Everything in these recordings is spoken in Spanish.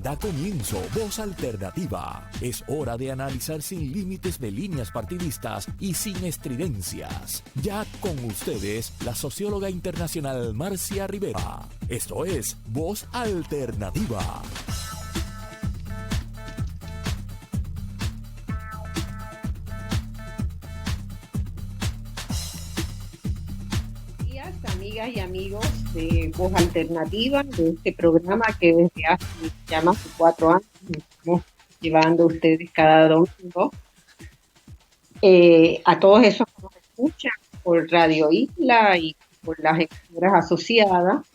Da comienzo Voz Alternativa. Es hora de analizar sin límites de líneas partidistas y sin estridencias. Ya con ustedes, la socióloga internacional Marcia Rivera. Esto es Voz Alternativa. Amigas y amigos de Voz Alternativa, de este programa que desde hace ya más de 4 años estamos llevando a ustedes cada domingo. A todos esos que nos escuchan por Radio Isla y por las emisoras asociadas,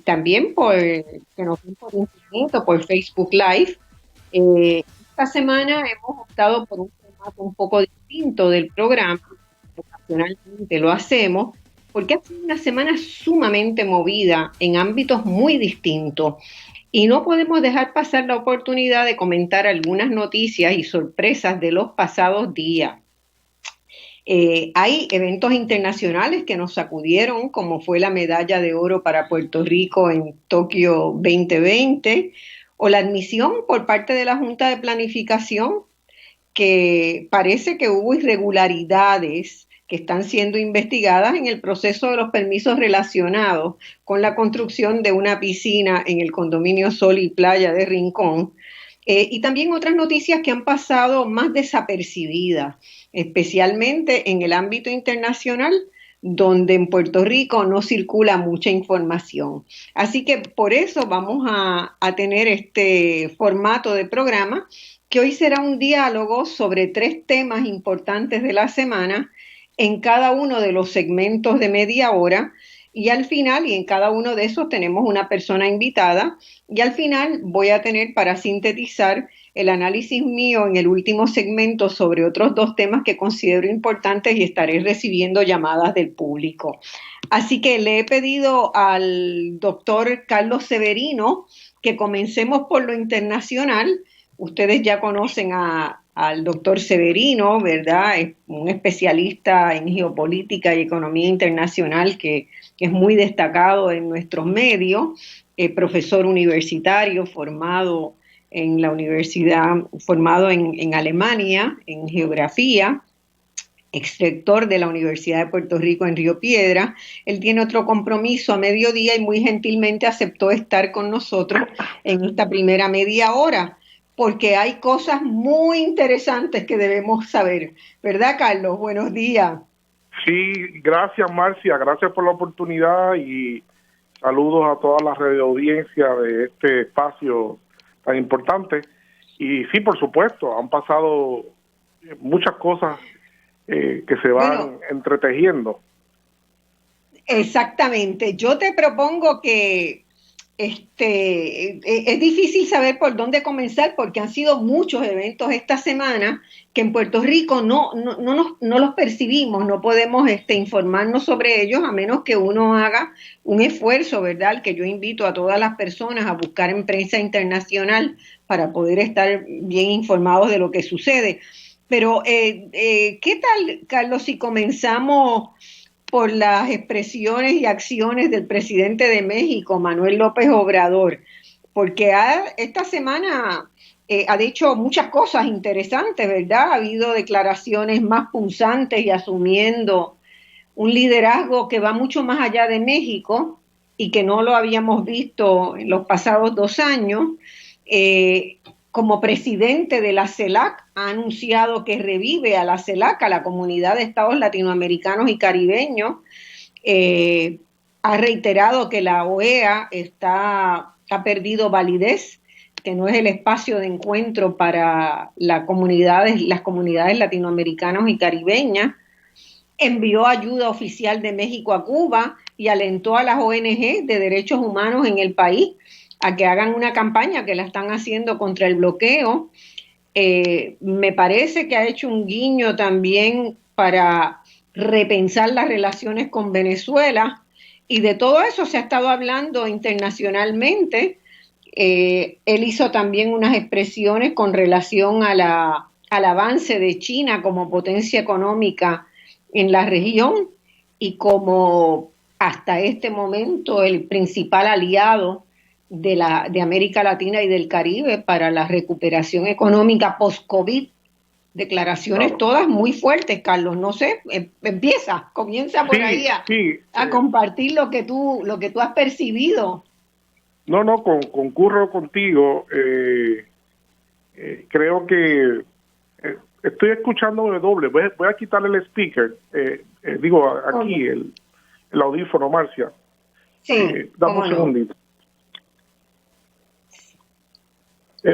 también que nos ven por internet o por Facebook Live. Esta semana hemos optado por un formato un poco distinto del programa. Ocasionalmente lo hacemos porque ha sido una semana sumamente movida en ámbitos muy distintos y no podemos dejar pasar la oportunidad de comentar algunas noticias y sorpresas de los pasados días. Hay eventos internacionales que nos sacudieron, como fue la medalla de oro para Puerto Rico en Tokio 2020 o la admisión por parte de la Junta de Planificación que parece que hubo irregularidades que están siendo investigadas en el proceso de los permisos relacionados con la construcción de una piscina en el condominio Sol y Playa de Rincón. Y también otras noticias que han pasado más desapercibidas, especialmente en el ámbito internacional, donde en Puerto Rico no circula mucha información. Así que por eso vamos a tener este formato de programa, que hoy será un diálogo sobre 3 temas importantes de la semana en cada uno de los segmentos de media hora, y al final, y en cada uno de esos tenemos una persona invitada, y al final voy a tener para sintetizar el análisis mío en el último segmento sobre otros 2 temas que considero importantes y estaré recibiendo llamadas del público. Así que le he pedido al doctor Carlos Severino que comencemos por lo internacional. Ustedes ya conocen al doctor Severino, ¿verdad? Es un especialista en geopolítica y economía internacional que es muy destacado en nuestros medios, profesor universitario formado en la universidad, formado en Alemania, en geografía, exrector de la Universidad de Puerto Rico en Río Piedra. Él tiene otro compromiso a mediodía y muy gentilmente aceptó estar con nosotros en esta primera media hora, porque hay cosas muy interesantes que debemos saber. ¿Verdad, Carlos? Buenos días. Sí, gracias, Marcia. Gracias por la oportunidad y saludos a toda la radioaudiencia de este espacio tan importante. Y sí, por supuesto, han pasado muchas cosas que se van entretejiendo. Exactamente. Yo te propongo que es difícil saber por dónde comenzar porque han sido muchos eventos esta semana que en Puerto Rico no los percibimos, no podemos informarnos sobre ellos a menos que uno haga un esfuerzo, ¿verdad? Que yo invito a todas las personas a buscar en prensa internacional para poder estar bien informados de lo que sucede. Pero, ¿qué tal, Carlos, si comenzamos por las expresiones y acciones del presidente de México, Manuel López Obrador? Porque esta semana ha dicho muchas cosas interesantes, ¿verdad? Ha habido declaraciones más punzantes y asumiendo un liderazgo que va mucho más allá de México y que no lo habíamos visto en los pasados 2 años. Como presidente de la CELAC, ha anunciado que revive a la CELAC, a la Comunidad de Estados Latinoamericanos y Caribeños. Ha reiterado que la OEA ha perdido validez, que no es el espacio de encuentro para las comunidades latinoamericanas y caribeñas. Envió ayuda oficial de México a Cuba y alentó a las ONG de derechos humanos en el país a que hagan una campaña que la están haciendo contra el bloqueo. Me parece que ha hecho un guiño también para repensar las relaciones con Venezuela, y de todo eso se ha estado hablando internacionalmente. Él hizo también unas expresiones con relación al avance de China como potencia económica en la región y como hasta este momento el principal aliado de América Latina y del Caribe para la recuperación económica post-COVID. Declaraciones Claro. todas muy fuertes, Carlos. No sé, comienza por ahí a compartir lo que tú has percibido. No, concurro contigo. Creo que estoy escuchando de doble. Voy a quitarle el speaker. Aquí el audífono, Marcia. Sí. Dame un segundito.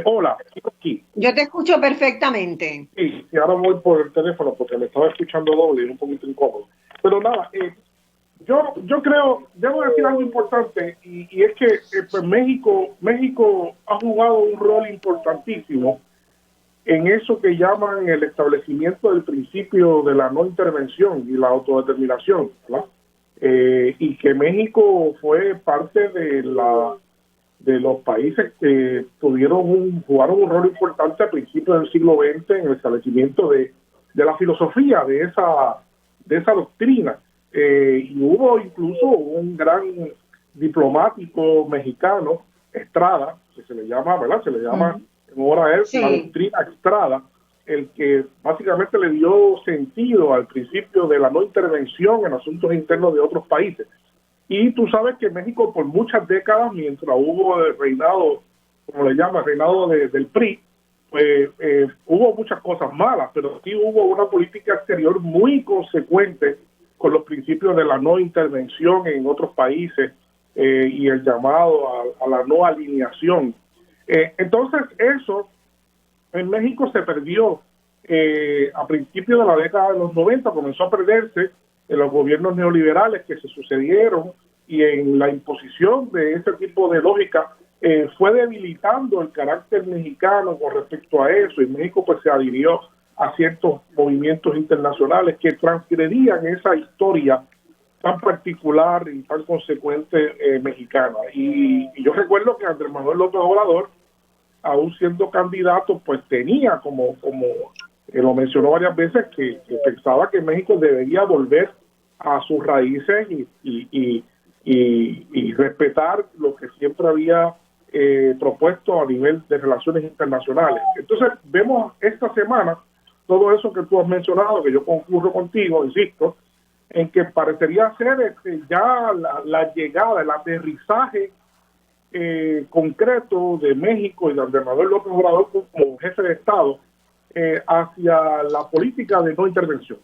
Hola, aquí. Yo te escucho perfectamente. Sí, y ahora voy por el teléfono porque me estaba escuchando doble y un poquito incómodo. Pero nada, yo creo, debo decir algo importante, y es que pues México ha jugado un rol importantísimo en eso que llaman el establecimiento del principio de la no intervención y la autodeterminación, ¿verdad? Y que México fue parte de los países que jugaron un rol importante a principios del siglo XX en el establecimiento de la filosofía de esa doctrina. Y hubo incluso un gran diplomático mexicano, Estrada, que se le llama, ¿verdad? Se le llama en honor a él, la doctrina Estrada, el que básicamente le dio sentido al principio de la no intervención en asuntos internos de otros países. Y tú sabes que México por muchas décadas, mientras hubo el reinado, como le llama, el reinado del PRI, pues hubo muchas cosas malas, pero sí hubo una política exterior muy consecuente con los principios de la no intervención en otros países y el llamado a la no alineación. Entonces eso en México se perdió a principios de la década de los 90, comenzó a perderse en los gobiernos neoliberales que se sucedieron, y en la imposición de ese tipo de lógica fue debilitando el carácter mexicano con respecto a eso, y México pues se adhirió a ciertos movimientos internacionales que transgredían esa historia tan particular y tan consecuente mexicana. Y yo recuerdo que Andrés Manuel López Obrador, aún siendo candidato, pues tenía como lo mencionó varias veces, que pensaba que México debería volver a sus raíces y respetar lo que siempre había propuesto a nivel de relaciones internacionales. Entonces vemos esta semana todo eso que tú has mencionado, que yo concurro contigo, insisto, en que parecería ser ya la llegada, el aterrizaje concreto de México y de Andrés Manuel López Obrador como jefe de Estado hacia la política de no intervención.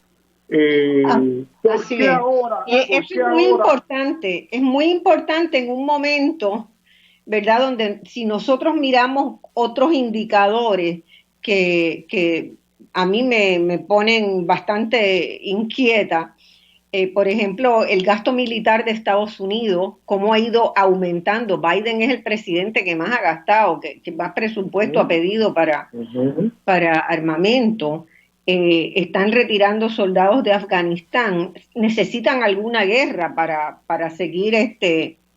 Así es. Ahora, eso es muy importante, en un momento, ¿verdad?, donde si nosotros miramos otros indicadores que a mí me ponen bastante inquieta, por ejemplo, el gasto militar de Estados Unidos, cómo ha ido aumentando. Biden es el presidente que más ha gastado, que más presupuesto ha pedido para armamento. Están retirando soldados de Afganistán. Necesitan alguna guerra para seguir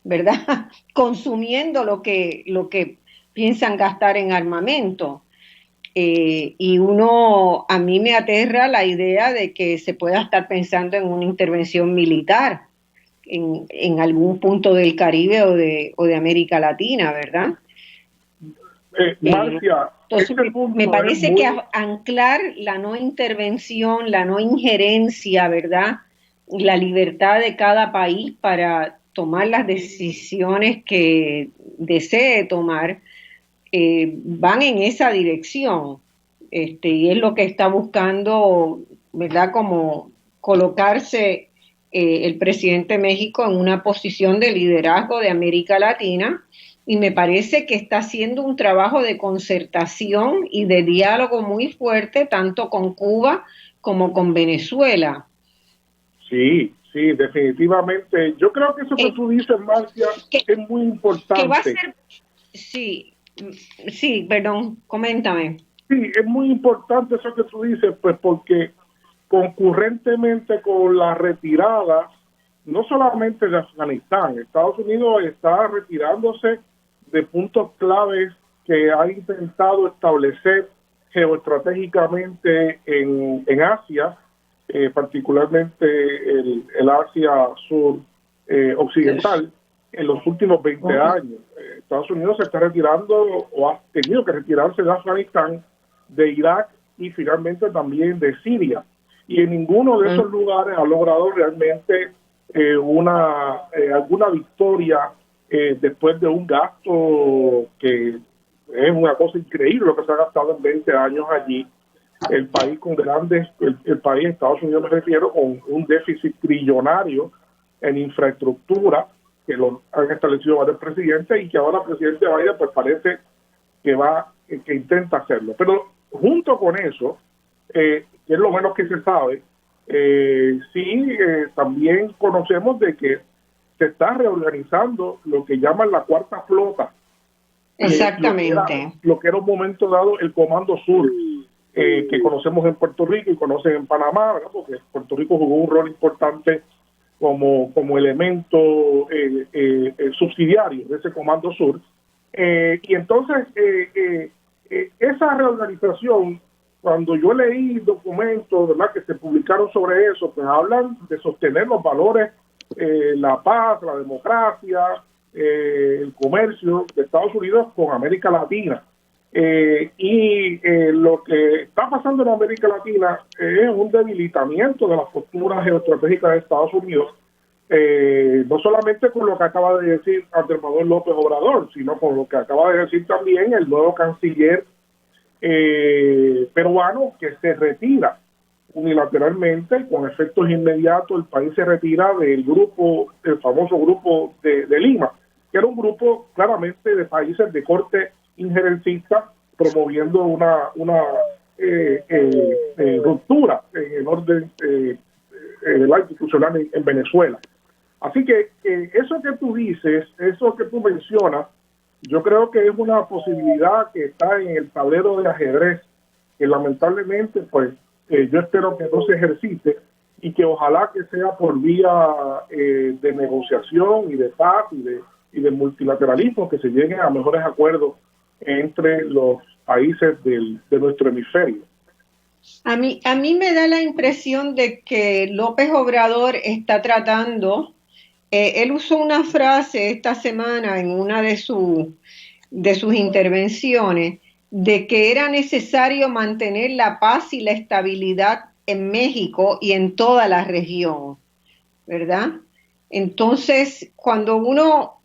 ¿verdad?, consumiendo lo que piensan gastar en armamento. Y a mí me aterra la idea de que se pueda estar pensando en una intervención militar en algún punto del Caribe o de América Latina, ¿verdad? Marcia, entonces me parece que anclar la no intervención, la no injerencia, ¿verdad?, la libertad de cada país para tomar las decisiones que desee tomar, van en esa dirección, y es lo que está buscando, ¿verdad?, como colocarse el presidente de México en una posición de liderazgo de América Latina, y me parece que está haciendo un trabajo de concertación y de diálogo muy fuerte, tanto con Cuba como con Venezuela. Sí, definitivamente. Yo creo que eso que tú dices, Marcia, es muy importante. Que va a ser... Sí, perdón, coméntame. Sí, es muy importante eso que tú dices, pues porque concurrentemente con la retirada, no solamente de Afganistán, Estados Unidos está retirándose de puntos claves que ha intentado establecer geoestratégicamente en Asia, particularmente el Asia sur occidental. en los últimos 20 años. Estados Unidos se está retirando o ha tenido que retirarse de Afganistán, de Irak y finalmente también de Siria. Y en ninguno de esos lugares ha logrado realmente alguna victoria después de un gasto que es una cosa increíble lo que se ha gastado en 20 años allí. El país con el país, Estados Unidos me refiero, con un déficit trillonario en infraestructura, que lo han establecido varios presidentes y que ahora el presidente Biden pues parece que intenta hacerlo. Pero junto con eso, que es lo menos que se sabe, también conocemos de que se está reorganizando lo que llaman la cuarta flota. Exactamente. Lo que era un momento dado el Comando Sur, que conocemos en Puerto Rico y conocen en Panamá, ¿verdad? Porque Puerto Rico jugó un rol importante como elemento subsidiario de ese Comando Sur. Y entonces, esa reorganización, cuando yo leí documentos, ¿verdad?, que se publicaron sobre eso, pues hablan de sostener los valores, la paz, la democracia, el comercio de Estados Unidos con América Latina. Lo que está pasando en América Latina es un debilitamiento de las posturas geoestratégicas de Estados Unidos, no solamente con lo que acaba de decir Andrés Manuel López Obrador, sino con lo que acaba de decir también el nuevo canciller peruano, que se retira unilateralmente, con efectos inmediatos. El país se retira del famoso grupo de Lima, que era un grupo claramente de países de corte injerencista, promoviendo una ruptura en el orden institucional en Venezuela. Así que eso que tú dices, eso que tú mencionas, yo creo que es una posibilidad que está en el tablero de ajedrez, que lamentablemente, pues, yo espero que no se ejercite y que ojalá que sea por vía de negociación y de paz y de multilateralismo, que se lleguen a mejores acuerdos entre los países de nuestro hemisferio. A mí me da la impresión de que López Obrador está tratando, él usó una frase esta semana en una de sus intervenciones, de que era necesario mantener la paz y la estabilidad en México y en toda la región, ¿verdad? Entonces, cuando uno,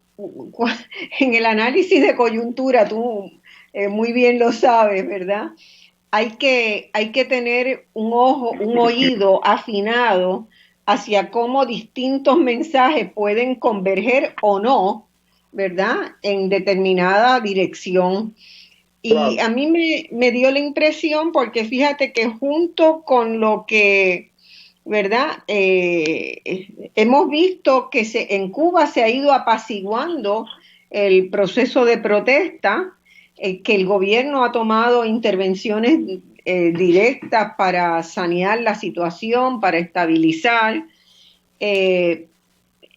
en el análisis de coyuntura, tú muy bien lo sabes, ¿verdad? Hay que tener un oído afinado hacia cómo distintos mensajes pueden converger o no, ¿verdad?, en determinada dirección. Y a mí me dio la impresión, porque fíjate que junto con lo que, ¿verdad?, hemos visto que en Cuba se ha ido apaciguando el proceso de protesta, que el gobierno ha tomado intervenciones directas para sanear la situación, para estabilizar.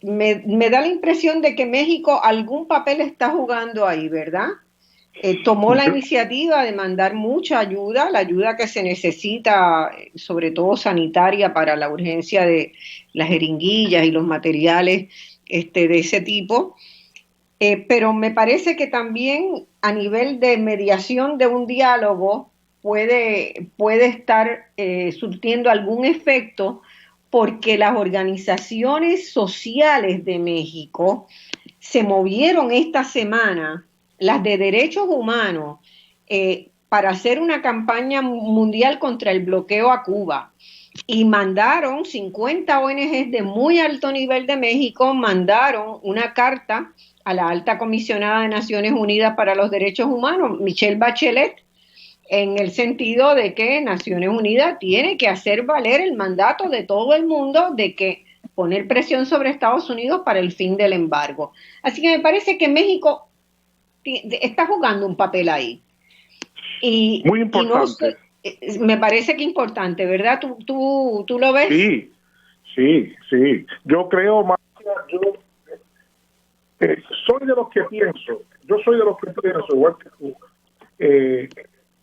Me da la impresión de que México algún papel está jugando ahí, ¿verdad? Tomó la iniciativa de mandar mucha ayuda, la ayuda que se necesita, sobre todo sanitaria, para la urgencia de las jeringuillas y los materiales de ese tipo. Pero me parece que también a nivel de mediación de un diálogo puede estar surtiendo algún efecto, porque las organizaciones sociales de México se movieron esta semana, las de derechos humanos, para hacer una campaña mundial contra el bloqueo a Cuba. Y mandaron 50 ONGs de muy alto nivel de México, mandaron una carta a la alta comisionada de Naciones Unidas para los Derechos Humanos, Michelle Bachelet, en el sentido de que Naciones Unidas tiene que hacer valer el mandato de todo el mundo de que poner presión sobre Estados Unidos para el fin del embargo. Así que me parece que México está jugando un papel ahí. Muy importante. Me parece que importante, ¿verdad? ¿Tú lo ves? Sí. Yo creo, Marcia, soy de los que pienso, igual que tú.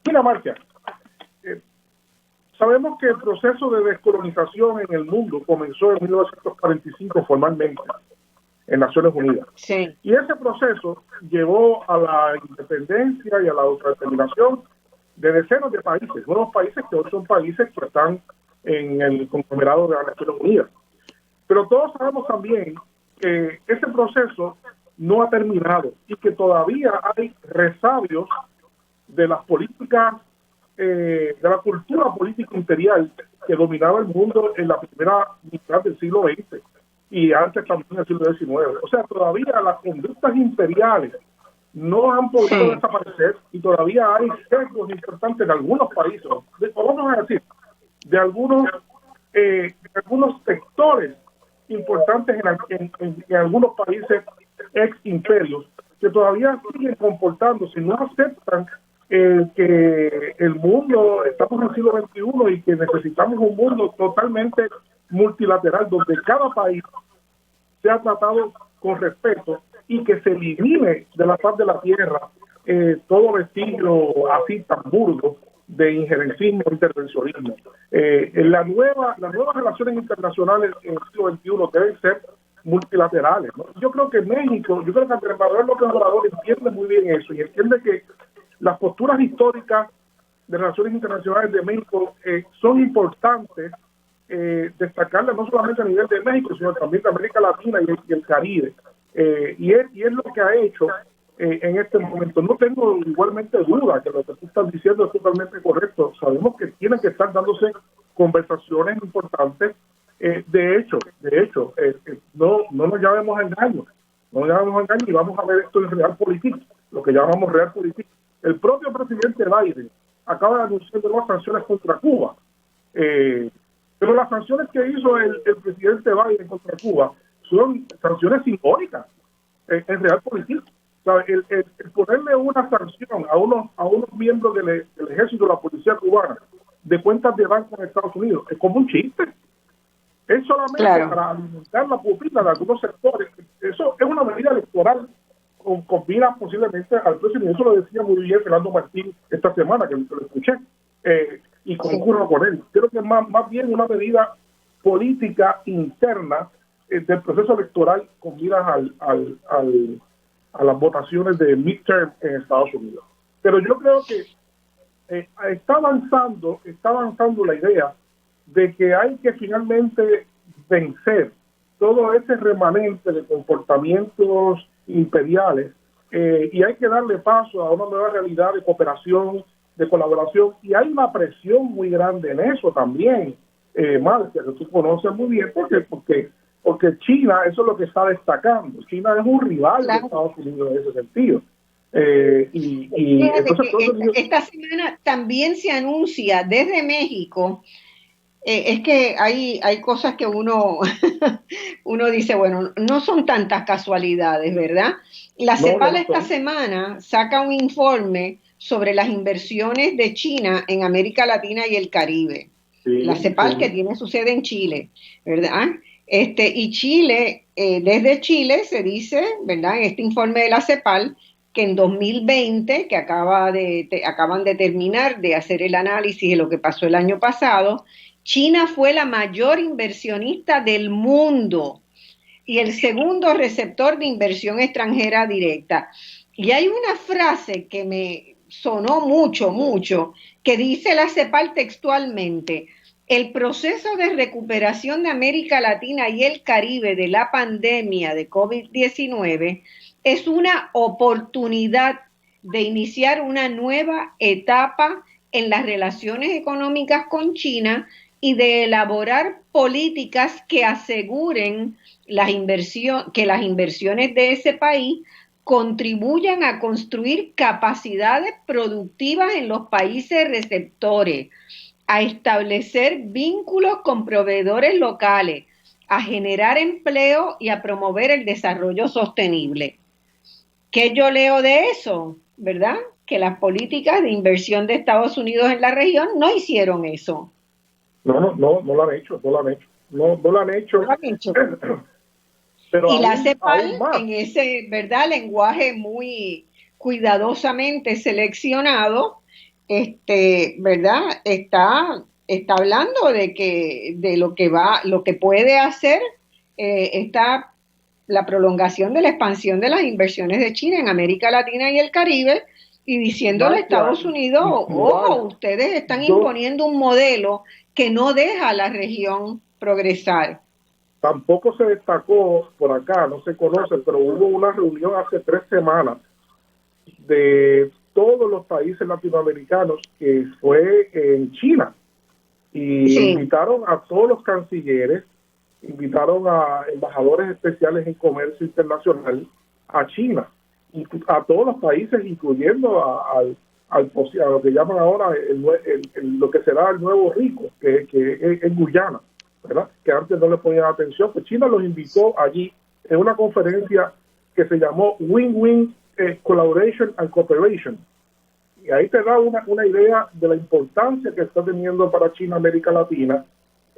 Mira, Marcia, sabemos que el proceso de descolonización en el mundo comenzó en 1945 formalmente. en Naciones Unidas. Sí. Y ese proceso llevó a la independencia y a la autodeterminación de decenas de países, nuevos países que hoy son países que están en el conglomerado de las Naciones Unidas. Pero todos sabemos también que ese proceso no ha terminado y que todavía hay resabios de las políticas, de la cultura política imperial que dominaba el mundo en la primera mitad del siglo XX y antes también del siglo XIX. O sea, todavía las conductas imperiales no han podido desaparecer y todavía hay sesgos importantes en algunos países, vamos a decir, de algunos sectores importantes en algunos países ex imperios que todavía siguen comportándose, no aceptan que el mundo, estamos en el siglo XXI y que necesitamos un mundo totalmente multilateral donde cada país sea tratado con respeto y que se elimine de la faz de la tierra todo vestigio así tan burdo de injerencismo e intervencionismo. Las nuevas relaciones internacionales en el siglo XXI deben ser multilaterales, ¿no? Yo creo que México, yo creo que Andrés Manuel López Obrador entiende muy bien eso y entiende que las posturas históricas de relaciones internacionales de México son importantes destacarlas no solamente a nivel de México, sino también de América Latina y el Caribe. Y es lo que ha hecho en este momento. No tengo igualmente duda que lo que tú estás diciendo es totalmente correcto. Sabemos que tienen que estar dándose conversaciones importantes. De hecho, no nos llamemos a engaño. No nos llamemos a engaño y vamos a ver esto en Realpolitik, lo que llamamos Realpolitik. El propio presidente Biden acaba de anunciar nuevas sanciones contra Cuba. Pero las sanciones que hizo el presidente Biden contra Cuba son sanciones simbólicas en Realpolitik. O sea, el ponerle una sanción a unos miembros del ejército de la policía cubana de cuentas de banco en Estados Unidos es como un chiste. Es solamente para alimentar la pupila de algunos sectores. Eso es una medida electoral con miras posiblemente al próximo. Eso lo decía muy bien Fernando Martín esta semana, que lo escuché, y concurro con él. Creo que es más bien una medida política interna del proceso electoral con miras a las votaciones de midterm en Estados Unidos. Pero yo creo que está avanzando la idea de que hay que finalmente vencer todo ese remanente de comportamientos imperiales y hay que darle paso a una nueva realidad de cooperación, de colaboración, y hay una presión muy grande en eso también, Marcia, que tú conoces muy bien, porque China, eso es lo que está destacando. China es un rival de Estados Unidos en ese sentido. Entonces, esta semana también se anuncia desde México. Es que hay cosas que uno dice, bueno, no son tantas casualidades, ¿verdad? La CEPAL esta semana saca un informe sobre las inversiones de China en América Latina y el Caribe. La CEPAL que tiene su sede en Chile, ¿verdad? Y Chile, desde Chile se dice, ¿verdad? En este informe de la CEPAL, que en 2020, que acaban de terminar de hacer el análisis de lo que pasó el año pasado, China fue la mayor inversionista del mundo y el segundo receptor de inversión extranjera directa. Y hay una frase que me sonó mucho, que dice la CEPAL textualmente: el proceso de recuperación de América Latina y el Caribe de la pandemia de COVID-19 es una oportunidad de iniciar una nueva etapa en las relaciones económicas con China y de elaborar políticas que aseguren que las inversiones de ese país contribuyan a construir capacidades productivas en los países receptores, a establecer vínculos con proveedores locales, a generar empleo y a promover el desarrollo sostenible. ¿Qué yo leo de eso? ¿Verdad? Que las políticas de inversión de Estados Unidos en la región no hicieron eso. No lo han hecho. No lo han hecho. Pero y la CEPAL, en ese, ¿verdad?, lenguaje muy cuidadosamente seleccionado, ¿verdad?, está hablando de lo que puede hacer esta la prolongación de la expansión de las inversiones de China en América Latina y el Caribe, y diciéndole a Estados Unidos, ojo, ustedes están imponiendo un modelo que no deja a la región progresar. Tampoco se destacó por acá, no se conoce, pero hubo una reunión hace 3 semanas de todos los países latinoamericanos que fue en China, y Sí. invitaron a todos los cancilleres, invitaron a embajadores especiales en comercio internacional a China, a todos los países, incluyendo a lo que llaman ahora lo que será el nuevo rico, que es en Guyana, ¿verdad? Que antes no le ponían atención. Pues China los invitó allí en una conferencia que se llamó Win-Win Collaboration and Cooperation. Y ahí te da una idea de la importancia que está teniendo para China América Latina,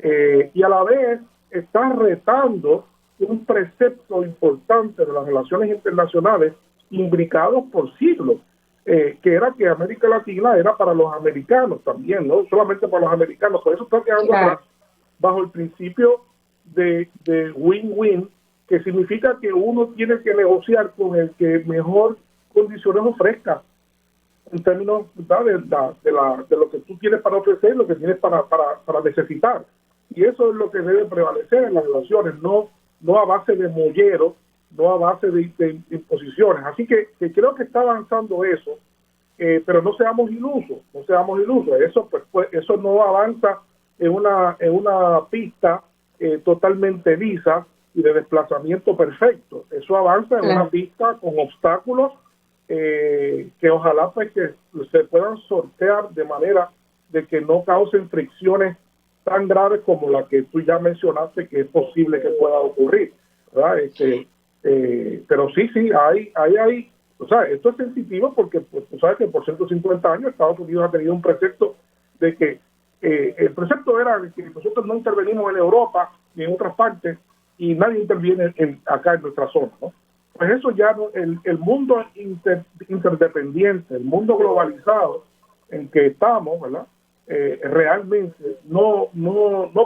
y a la vez está retando un precepto importante de las relaciones internacionales imbricados por siglos, que era que América Latina era para los americanos también, no solamente para los americanos. Por eso está quedando atrás bajo el principio de win-win, que significa que uno tiene que negociar con el que mejor condiciones ofrezca en términos, ¿verdad?, de lo que tú tienes para ofrecer, lo que tienes para necesitar. Y eso es lo que debe prevalecer en las relaciones, no a base de molleros, no a base de imposiciones. Así que creo que está avanzando eso, pero no seamos ilusos. Eso no avanza en una pista totalmente lisa y de desplazamiento perfecto. Eso avanza en una pista con obstáculos que ojalá pues que se puedan sortear de manera de que no causen fricciones tan graves como la que tú ya mencionaste que es posible que pueda ocurrir, ¿verdad? Pero sí, hay, o sea, esto es sensitivo porque pues, tú sabes que por 150 años Estados Unidos ha tenido un precepto de que el precepto era que nosotros no intervenimos en Europa ni en otras partes y nadie interviene acá en nuestra zona, ¿no? Pues eso ya no, el mundo interdependiente, el mundo globalizado en que estamos, ¿verdad? Realmente no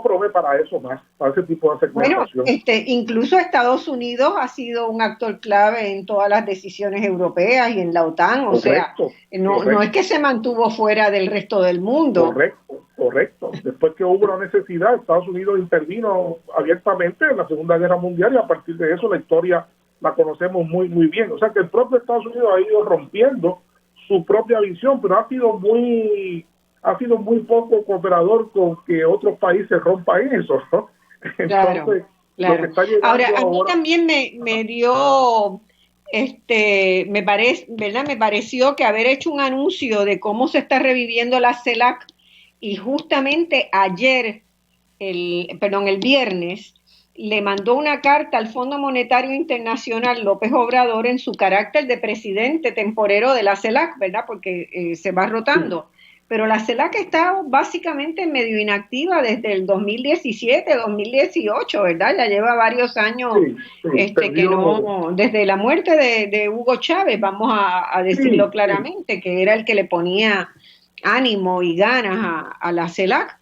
provee para eso más, para ese tipo de segmentación. Bueno, incluso Estados Unidos ha sido un actor clave en todas las decisiones europeas y en la OTAN, correcto. No es que se mantuvo fuera del resto del mundo. Correcto. Después que hubo una necesidad, Estados Unidos intervino abiertamente en la Segunda Guerra Mundial y a partir de eso la historia la conocemos muy, muy bien. O sea que el propio Estados Unidos ha ido rompiendo su propia visión, pero ha sido muy poco cooperador con que otros países rompan eso, ¿no? Entonces, claro. Lo que está llegando ahora, a mí también me dio, me pareció que haber hecho un anuncio de cómo se está reviviendo la CELAC y justamente el viernes, le mandó una carta al Fondo Monetario Internacional López Obrador en su carácter de presidente temporero de la CELAC, ¿verdad? Porque se va rotando. Sí. Pero la CELAC está básicamente medio inactiva desde el 2017, 2018, ¿verdad? Ya lleva varios años que no, desde la muerte de Hugo Chávez, vamos a decirlo claramente, que era el que le ponía ánimo y ganas a la CELAC.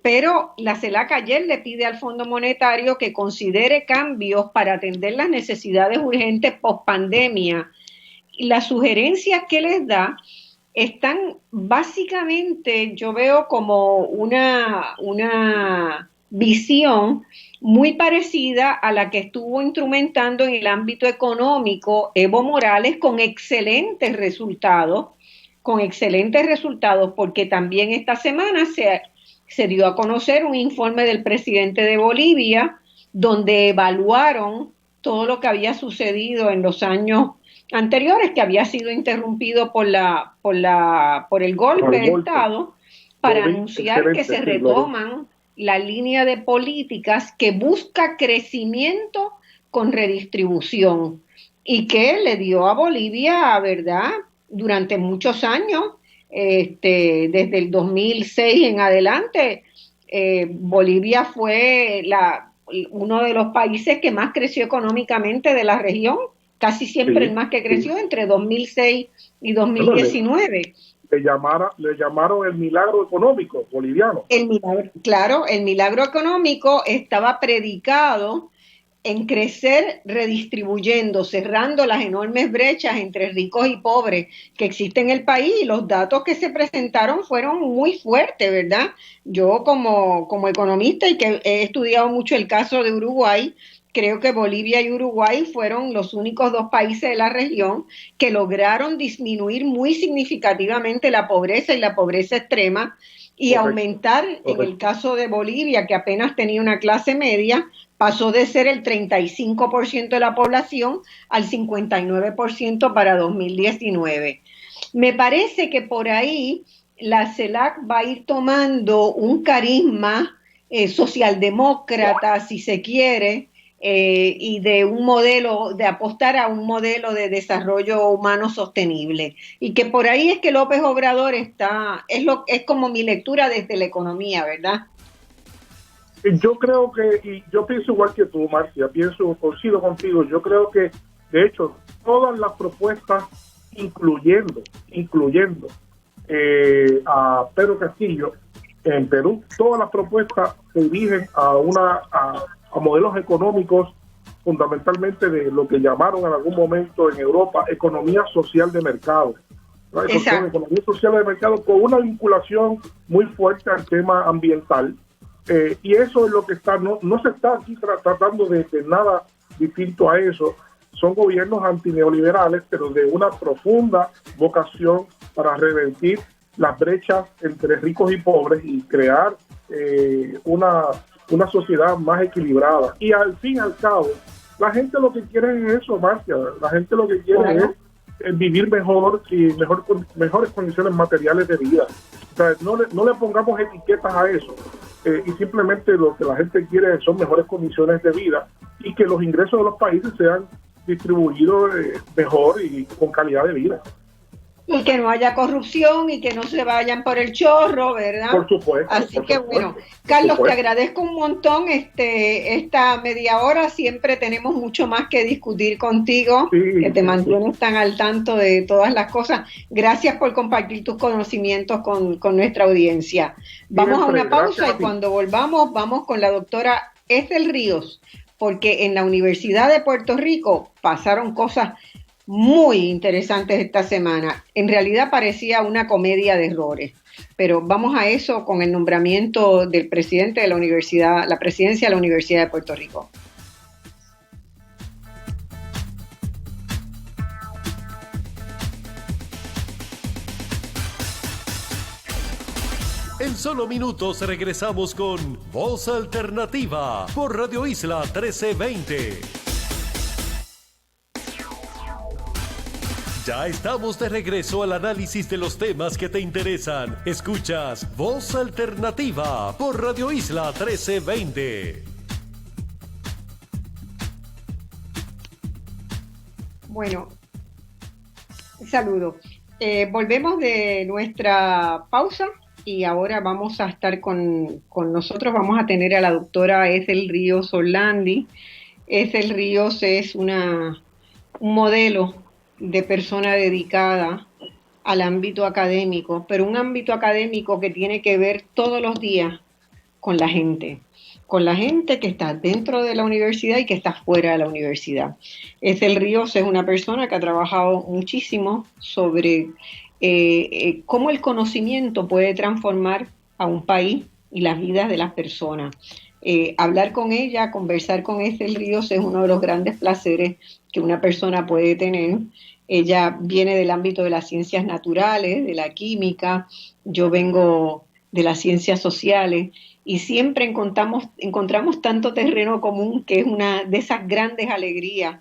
Pero la CELAC ayer le pide al Fondo Monetario que considere cambios para atender las necesidades urgentes post-pandemia. Y las sugerencias que les da están básicamente, yo veo como una visión muy parecida a la que estuvo instrumentando en el ámbito económico Evo Morales con excelentes resultados, porque también esta semana se dio a conocer un informe del presidente de Bolivia donde evaluaron todo lo que había sucedido en los años anteriores, que había sido interrumpido por el golpe de Estado, para anunciar que se retoman la línea de políticas que busca crecimiento con redistribución y que le dio a Bolivia, ¿verdad?, durante muchos años, desde el 2006 en adelante, Bolivia fue uno de los países que más creció económicamente de la región, casi siempre el más que creció entre 2006 y 2019. Le llamaron el milagro económico boliviano. El milagro económico estaba predicado en crecer redistribuyendo, cerrando las enormes brechas entre ricos y pobres que existen en el país, y los datos que se presentaron fueron muy fuertes, ¿verdad? Yo como economista y que he estudiado mucho el caso de Uruguay, creo que Bolivia y Uruguay fueron los únicos dos países de la región que lograron disminuir muy significativamente la pobreza y la pobreza extrema y Correcto. aumentar, en el caso de Bolivia, que apenas tenía una clase media, pasó de ser el 35% de la población al 59% para 2019. Me parece que por ahí la CELAC va a ir tomando un carisma socialdemócrata, si se quiere, y de un modelo, de apostar a un modelo de desarrollo humano sostenible. Y que por ahí es que López Obrador es como mi lectura desde la economía, ¿verdad? Yo creo que, y yo pienso igual que tú, Marcia, coincido contigo, yo creo que, de hecho, todas las propuestas, incluyendo a Pedro Castillo en Perú, todas las propuestas se dirigen a modelos económicos, fundamentalmente de lo que llamaron en algún momento en Europa economía social de mercado. Economía social de mercado con una vinculación muy fuerte al tema ambiental. Y eso es lo que está, no se está aquí tratando de nada distinto a eso. Son gobiernos antineoliberales, pero de una profunda vocación para revertir las brechas entre ricos y pobres y crear una sociedad más equilibrada. Y al fin y al cabo, la gente lo que quiere es eso, Marcia. La gente lo que quiere es vivir mejor y mejores condiciones materiales de vida. O sea, no le pongamos etiquetas a eso. Y simplemente lo que la gente quiere son mejores condiciones de vida y que los ingresos de los países sean distribuidos mejor y con calidad de vida. Y que no haya corrupción y que no se vayan por el chorro, ¿verdad? Por supuesto. Así que bueno, Carlos, te agradezco un montón esta media hora. Siempre tenemos mucho más que discutir contigo, que te mantienes tan al tanto de todas las cosas. Gracias por compartir tus conocimientos con nuestra audiencia. Vamos a una pausa y cuando volvamos, vamos con la doctora Ethel Ríos, porque en la Universidad de Puerto Rico pasaron cosas muy interesantes esta semana. En realidad parecía una comedia de errores, pero vamos a eso con el nombramiento del presidente de la universidad, la presidencia de la Universidad de Puerto Rico. En solo minutos regresamos con Voz Alternativa por Radio Isla 1320. Ya estamos de regreso al análisis de los temas que te interesan. Escuchas Voz Alternativa por Radio Isla 1320. Bueno, saludo. Volvemos de nuestra pausa y ahora vamos a estar con nosotros. Vamos a tener a la doctora Ethel Ríos Orlandi. Ethel Ríos es un modelo de persona dedicada al ámbito académico, pero un ámbito académico que tiene que ver todos los días con la gente que está dentro de la universidad y que está fuera de la universidad. Ethel Ríos es una persona que ha trabajado muchísimo sobre cómo el conocimiento puede transformar a un país y las vidas de las personas. Hablar con ella, conversar con Ethel Ríos es uno de los grandes placeres que una persona puede tener. Ella viene del ámbito de las ciencias naturales, de la química, yo vengo de las ciencias sociales y siempre encontramos tanto terreno común que es una de esas grandes alegrías.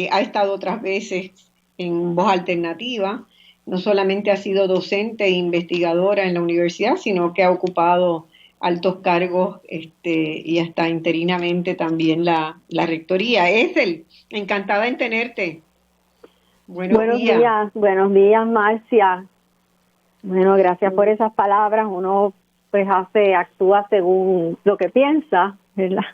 Ha estado otras veces en Voz Alternativa, no solamente ha sido docente e investigadora en la universidad, sino que ha ocupado altos cargos y hasta interinamente también la rectoría. Ethel, encantada en tenerte. Buenos días. Buenos días, Marcia. Bueno, gracias por esas palabras. Uno pues actúa según lo que piensa, ¿verdad?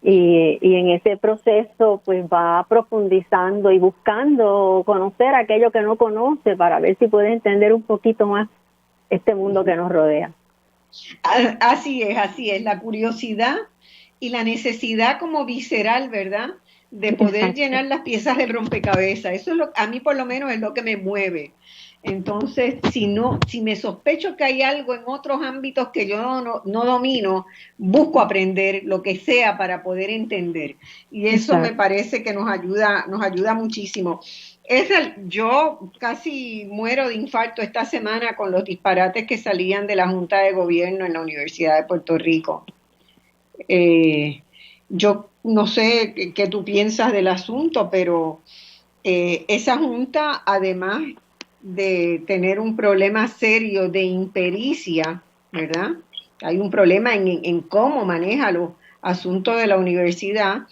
Y en ese proceso pues va profundizando y buscando conocer aquello que no conoce para ver si puede entender un poquito más este mundo que nos rodea. Así es, la curiosidad y la necesidad como visceral, ¿verdad? De poder llenar las piezas del rompecabezas. Eso es a mí por lo menos es lo que me mueve. Entonces, si me sospecho que hay algo en otros ámbitos que yo no domino, busco aprender lo que sea para poder entender. Y eso me parece que nos ayuda muchísimo. Yo casi muero de infarto esta semana con los disparates que salían de la Junta de Gobierno en la Universidad de Puerto Rico. Yo no sé qué tú piensas del asunto, pero esa junta, además de tener un problema serio de impericia, ¿verdad? Hay un problema en cómo maneja los asuntos de la universidad,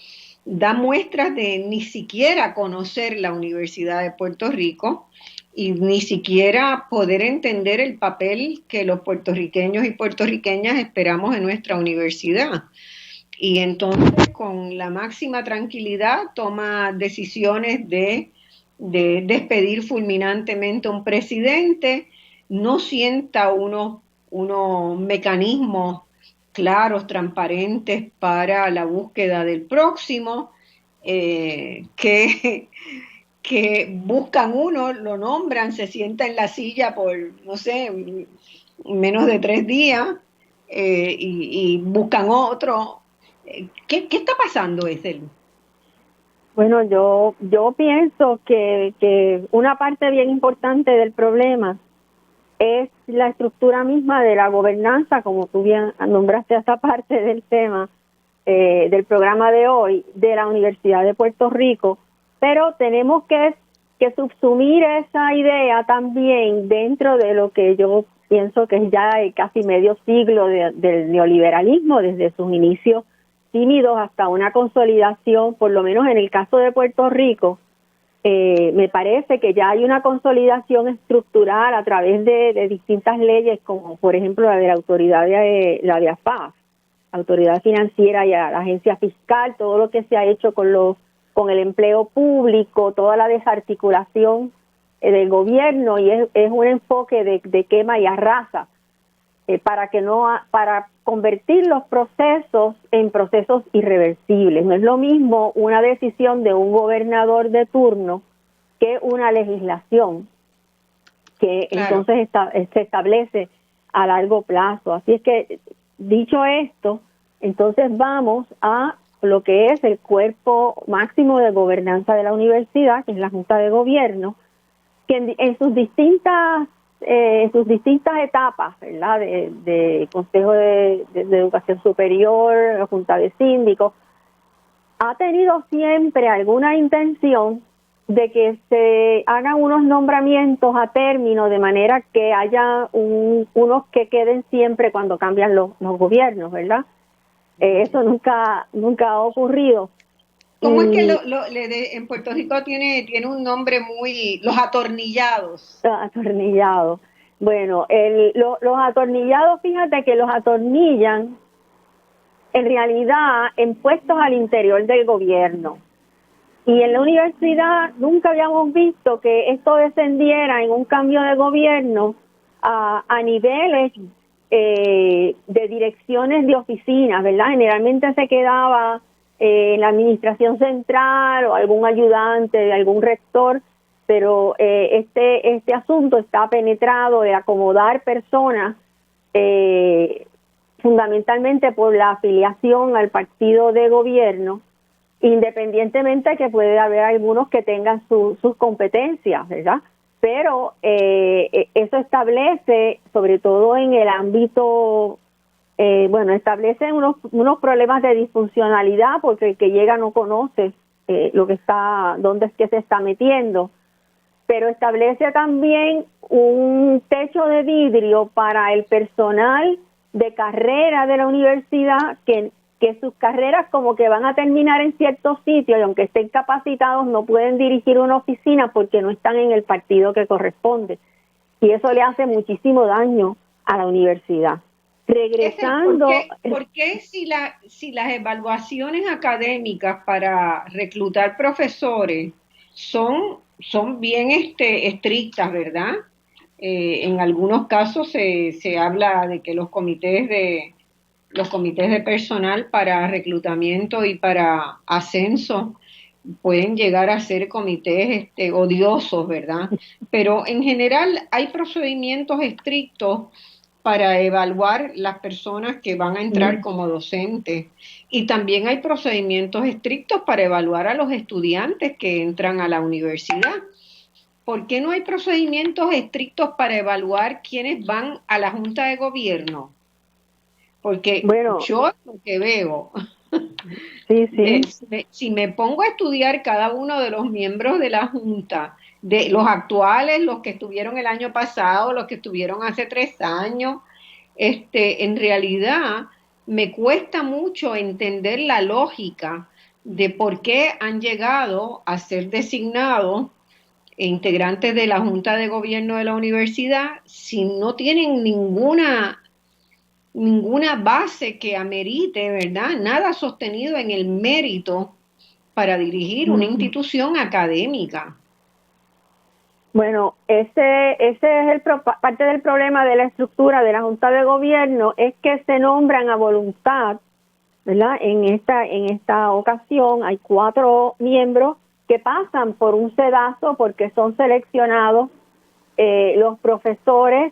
da muestras de ni siquiera conocer la Universidad de Puerto Rico y ni siquiera poder entender el papel que los puertorriqueños y puertorriqueñas esperamos en nuestra universidad. Y entonces, con la máxima tranquilidad, toma decisiones de despedir fulminantemente a un presidente, no sienta unos mecanismos claros, transparentes para la búsqueda del próximo, que buscan uno, lo nombran, se sienta en la silla por, no sé, menos de 3 días, y buscan otro. ¿Qué está pasando, Ethel? Bueno, yo pienso que una parte bien importante del problema es la estructura misma de la gobernanza, como tú bien nombraste esta parte del tema del programa de hoy de la Universidad de Puerto Rico, pero tenemos que subsumir esa idea también dentro de lo que yo pienso que es ya casi medio siglo del neoliberalismo, desde sus inicios tímidos hasta una consolidación, por lo menos en el caso de Puerto Rico. Me parece que ya hay una consolidación estructural a través de distintas leyes, como por ejemplo la de la autoridad la de AFAF, Autoridad Financiera, y la Agencia Fiscal, todo lo que se ha hecho con el empleo público, toda la desarticulación del gobierno, y es un enfoque de quema y arrasa, para convertir los procesos en procesos irreversibles. No es lo mismo una decisión de un gobernador de turno que una legislación que entonces se establece a largo plazo. Así es que, dicho esto, entonces vamos a lo que es el cuerpo máximo de gobernanza de la universidad, que es la Junta de Gobierno, que en sus distintas etapas, ¿verdad? De Consejo de Educación Superior, Junta de Síndicos, ha tenido siempre alguna intención de que se hagan unos nombramientos a término, de manera que haya unos que queden siempre cuando cambian los gobiernos, ¿verdad? Eso nunca ha ocurrido. ¿Cómo es que en Puerto Rico tiene un nombre los atornillados? Los atornillados. Bueno, los atornillados, fíjate que los atornillan en realidad en puestos al interior del gobierno. Y en la universidad nunca habíamos visto que esto descendiera en un cambio de gobierno a niveles de direcciones de oficinas, ¿verdad? Generalmente se quedaba en la administración central o algún ayudante de algún rector, pero este asunto está penetrado de acomodar personas fundamentalmente por la afiliación al partido de gobierno, independientemente de que puede haber algunos que tengan sus competencias, ¿verdad? Pero eso establece, sobre todo en el ámbito, establece unos problemas de disfuncionalidad, porque el que llega no conoce dónde es que se está metiendo, pero establece también un techo de vidrio para el personal de carrera de la universidad, que sus carreras como que van a terminar en ciertos sitios, y aunque estén capacitados no pueden dirigir una oficina porque no están en el partido que corresponde, y eso le hace muchísimo daño a la universidad. Regresando, ¿Por qué si las evaluaciones académicas para reclutar profesores son bien estrictas, ¿verdad? En algunos casos se habla de que los comités los comités de personal para reclutamiento y para ascenso pueden llegar a ser comités odiosos, ¿verdad? Pero en general hay procedimientos estrictos para evaluar las personas que van a entrar como docentes y también hay procedimientos estrictos para evaluar a los estudiantes que entran a la universidad. ¿Por qué no hay procedimientos estrictos para evaluar quiénes van a la Junta de Gobierno? Porque yo lo que veo, si me pongo a estudiar cada uno de los miembros de la Junta, de los actuales, los que estuvieron el año pasado, los que estuvieron hace 3 años, en realidad me cuesta mucho entender la lógica de por qué han llegado a ser designados integrantes de la Junta de Gobierno de la universidad si no tienen ninguna base que amerite, ¿verdad? Nada sostenido en el mérito para dirigir una institución académica. Bueno, ese es parte del problema de la estructura de la Junta de Gobierno, es que se nombran a voluntad, ¿verdad? En esta ocasión hay 4 miembros que pasan por un sedazo porque son seleccionados los profesores,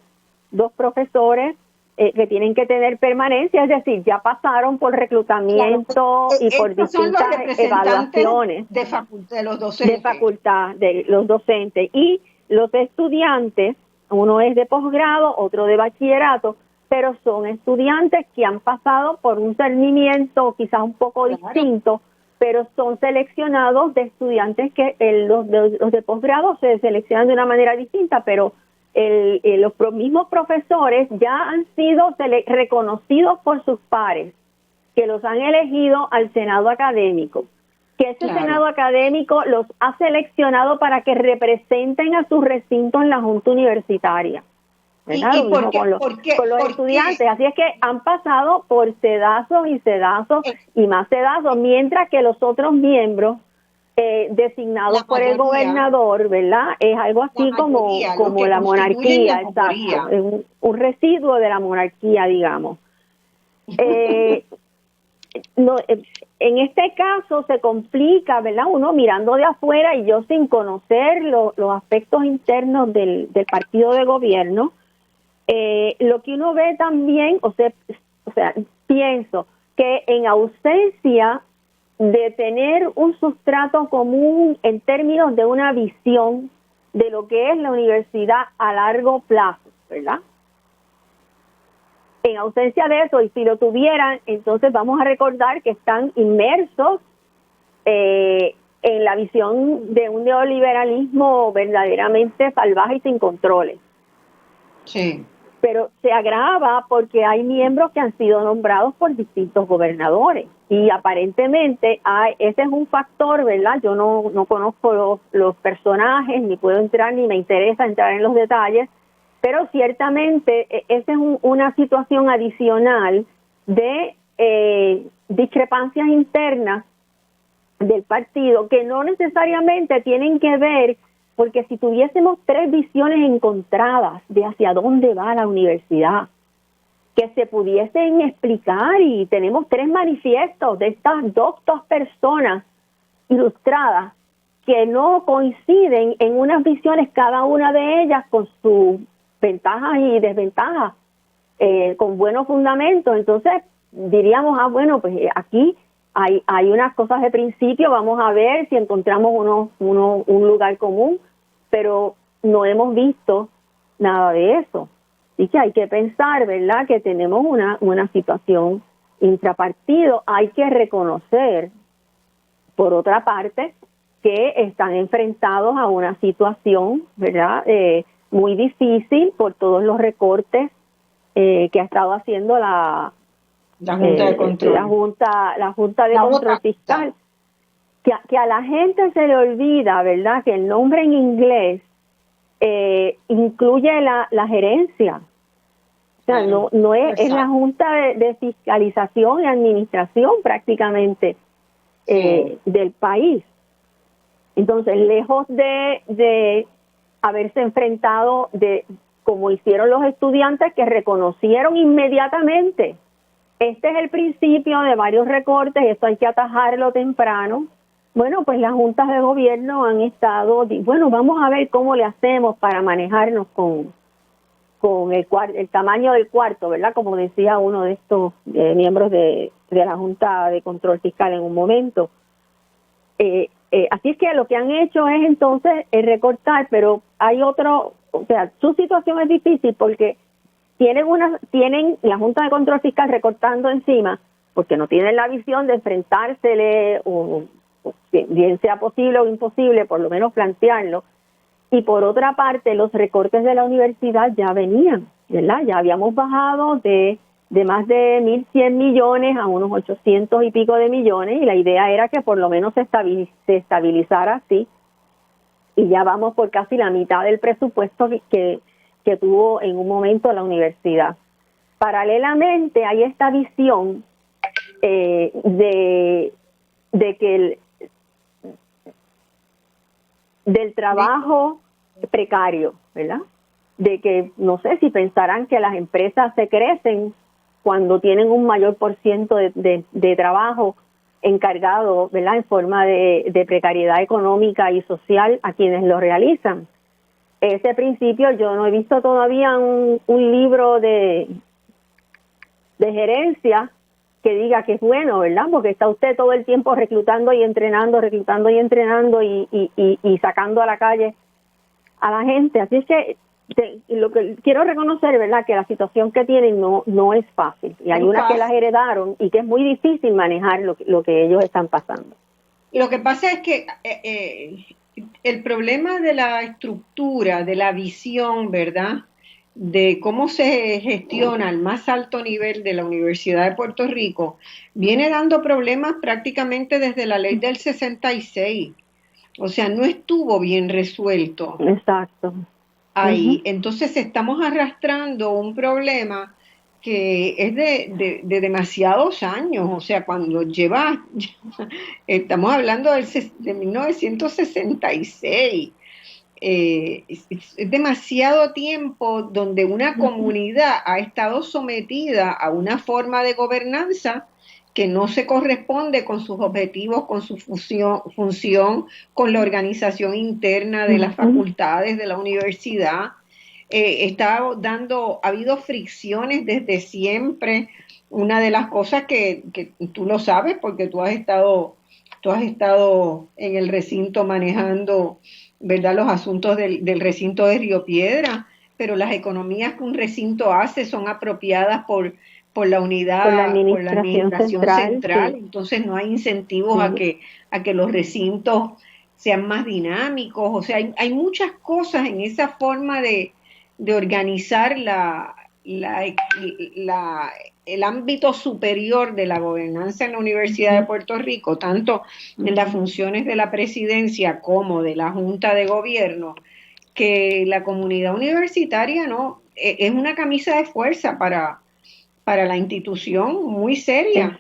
2 profesores que tienen que tener permanencia, es decir, ya pasaron por reclutamiento y por distintas evaluaciones de los docentes. De facultad, de los docentes. Y los estudiantes, uno es de posgrado, otro de bachillerato, pero son estudiantes que han pasado por un cernimiento quizás un poco distinto, pero son seleccionados de estudiantes que los de posgrado se seleccionan de una manera distinta, pero los mismos profesores ya han sido reconocidos por sus pares, que los han elegido al Senado académico, que ese Senado académico los ha seleccionado para que representen a sus recintos en la Junta Universitaria. ¿Verdad? ¿Y por qué, con los estudiantes, así es que han pasado por sedazos y más sedazos, mientras que los otros miembros designados por el gobernador, ¿verdad? Es algo así como la monarquía, exacto, es un residuo de la monarquía, digamos. En este caso se complica, ¿verdad? Uno mirando de afuera y yo sin conocer los aspectos internos del partido de gobierno, lo que uno ve también, o sea, pienso que en ausencia de tener un sustrato común en términos de una visión de lo que es la universidad a largo plazo, ¿verdad? En ausencia de eso, y si lo tuvieran, entonces vamos a recordar que están inmersos en la visión de un neoliberalismo verdaderamente salvaje y sin controles. Sí. Pero se agrava porque hay miembros que han sido nombrados por distintos gobernadores y aparentemente ese es un factor, ¿verdad? Yo no conozco los personajes, ni puedo entrar, ni me interesa entrar en los detalles, pero ciertamente esa es una situación adicional de discrepancias internas del partido que no necesariamente tienen que ver, porque si tuviésemos 3 visiones encontradas de hacia dónde va la universidad, que se pudiesen explicar, y tenemos 3 manifiestos de estas 2 personas ilustradas que no coinciden en unas visiones, cada una de ellas con sus ventajas y desventajas, con buenos fundamentos. Entonces diríamos, bueno, pues aquí hay unas cosas de principio, vamos a ver si encontramos un lugar común, pero no hemos visto nada de eso. Así que hay que pensar, ¿verdad?, que tenemos una situación intrapartido. Hay que reconocer, por otra parte, que están enfrentados a una situación, ¿verdad?, muy difícil por todos los recortes que ha estado haciendo la Junta de Control, la Junta de Control Fiscal. Que a la gente se le olvida, ¿verdad?, que el nombre en inglés incluye la gerencia. O sea, no es la Junta de Fiscalización y Administración prácticamente del país. Entonces, lejos de haberse enfrentado como hicieron los estudiantes, que reconocieron inmediatamente este es el principio de varios recortes, esto hay que atajarlo temprano. Bueno, pues las juntas de gobierno han estado, bueno, vamos a ver cómo le hacemos para manejarnos con el tamaño del cuarto, ¿verdad? Como decía uno de estos miembros de la Junta de Control Fiscal en un momento. Así es que lo que han hecho es entonces recortar, pero hay otro, o sea, su situación es difícil porque tienen la Junta de Control Fiscal recortando encima porque no tienen la visión de enfrentársele o bien sea posible o imposible, por lo menos plantearlo. Y por otra parte, los recortes de la universidad ya venían, ¿verdad? Ya habíamos bajado de más de 1.100 millones a unos 800 y pico de millones, y la idea era que por lo menos se estabilizara así, y ya vamos por casi la mitad del presupuesto que tuvo en un momento la universidad. Paralelamente hay esta visión de que del trabajo precario, ¿verdad? De que, no sé, si pensarán que las empresas se crecen cuando tienen un mayor % de trabajo encargado, ¿verdad?, en forma de precariedad económica y social a quienes lo realizan. Ese principio yo no he visto todavía un libro de gerencia que diga que es bueno, ¿verdad? Porque está usted todo el tiempo reclutando y entrenando y sacando a la calle a la gente. Así es que lo que quiero reconocer, ¿verdad?, que la situación que tienen no es fácil. Y hay unas que las heredaron y que es muy difícil manejar lo que ellos están pasando. Lo que pasa es que el problema de la estructura, de la visión, ¿verdad?, de cómo se gestiona al más alto nivel de la Universidad de Puerto Rico, viene dando problemas prácticamente desde la ley del 66. O sea, no estuvo bien resuelto. Exacto. Ahí. Entonces estamos arrastrando un problema que es de demasiados años. O sea, cuando estamos hablando de 1966. Es demasiado tiempo donde una comunidad ha estado sometida a una forma de gobernanza que no se corresponde con sus objetivos, con su función, con la organización interna de las facultades de la universidad. Ha habido fricciones desde siempre. Una de las cosas que tú lo sabes porque tú has estado en el recinto manejando, ¿verdad?, los asuntos del recinto de Río Piedra, pero las economías que un recinto hace son apropiadas por la unidad, por la administración central. Sí. Entonces no hay incentivos a que los recintos sean más dinámicos. O sea, hay muchas cosas en esa forma de organizar el ámbito superior de la gobernanza en la Universidad de Puerto Rico, tanto en las funciones de la presidencia como de la Junta de Gobierno, que la comunidad universitaria es una camisa de fuerza para la institución muy seria.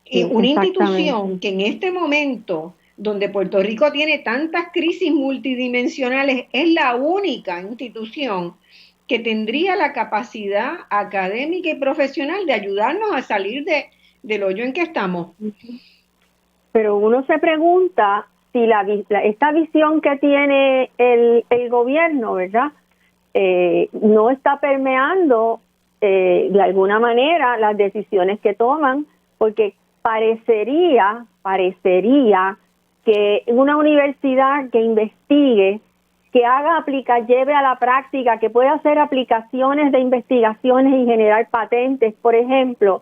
Y una institución que en este momento, donde Puerto Rico tiene tantas crisis multidimensionales, es la única institución que tendría la capacidad académica y profesional de ayudarnos a salir del hoyo en que estamos. Pero uno se pregunta si esta visión que tiene el gobierno, ¿verdad?, no está permeando de alguna manera las decisiones que toman, porque parecería que una universidad que investigue, que lleve a la práctica, que pueda hacer aplicaciones de investigaciones y generar patentes, por ejemplo,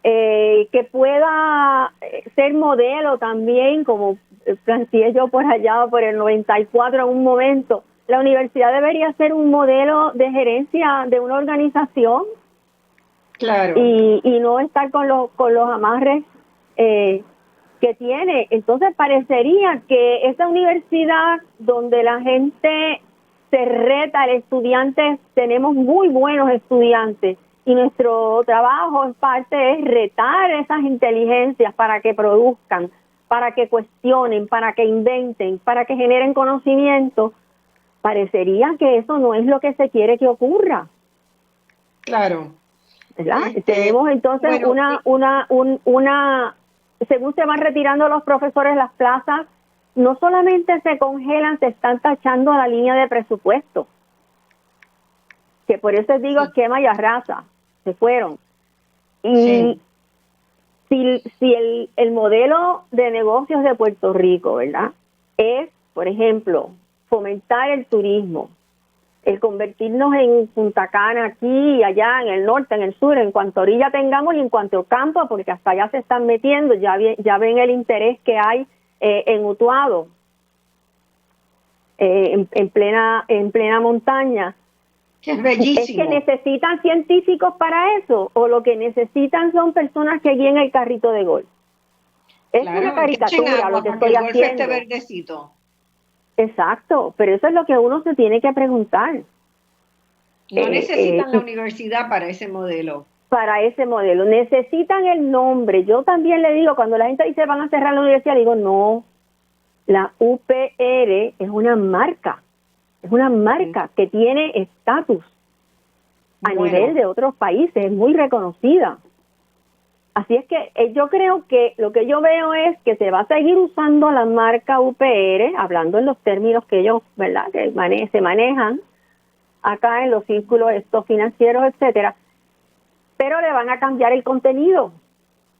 que pueda ser modelo también, como planteé yo por allá por el 94 en un momento. La universidad debería ser un modelo de gerencia de una organización. Claro. Y no estar con los amarres que tiene. Entonces parecería que esa universidad donde la gente se reta, el estudiante, tenemos muy buenos estudiantes y nuestro trabajo en parte es retar esas inteligencias para que produzcan, para que cuestionen, para que inventen, para que generen conocimiento. Parecería que eso no es lo que se quiere que ocurra. Claro. ¿verdad? Tenemos entonces una según se van retirando los profesores, las plazas no solamente se congelan, se están tachando a la línea de presupuesto, que por eso digo esquema y arrasa, se fueron. Y si el modelo de negocios de Puerto Rico, ¿verdad?, es, por ejemplo, fomentar el turismo, el convertirnos en Punta Cana aquí y allá, en el norte, en el sur, en cuanto orilla tengamos y en cuanto campo, porque hasta allá se están metiendo, ya ven el interés que hay en Utuado, en plena montaña. Que es bellísimo. ¿Es que necesitan científicos para eso o lo que necesitan son personas que guíen el carrito de golf? Es una caricatura lo que estoy haciendo. Verdecito. Exacto, pero eso es lo que uno se tiene que preguntar. No necesitan la universidad para ese modelo. Para ese modelo. Necesitan el nombre. Yo también le digo, cuando la gente dice van a cerrar la universidad, digo, no, la UPR es una marca. Es una marca que tiene estatus a nivel de otros países, es muy reconocida. Así es que yo creo que lo que yo veo es que se va a seguir usando la marca UPR, hablando en los términos que ellos, ¿verdad?, que se manejan acá en los círculos estos financieros, etcétera, pero le van a cambiar el contenido.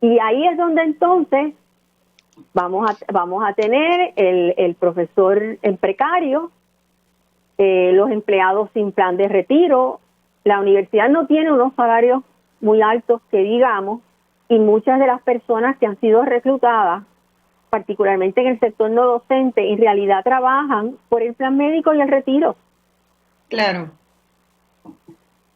Y ahí es donde entonces vamos a tener el profesor en precario, los empleados sin plan de retiro. La universidad no tiene unos salarios muy altos que digamos, y muchas de las personas que han sido reclutadas, particularmente en el sector no docente, en realidad trabajan por el plan médico y el retiro. Claro.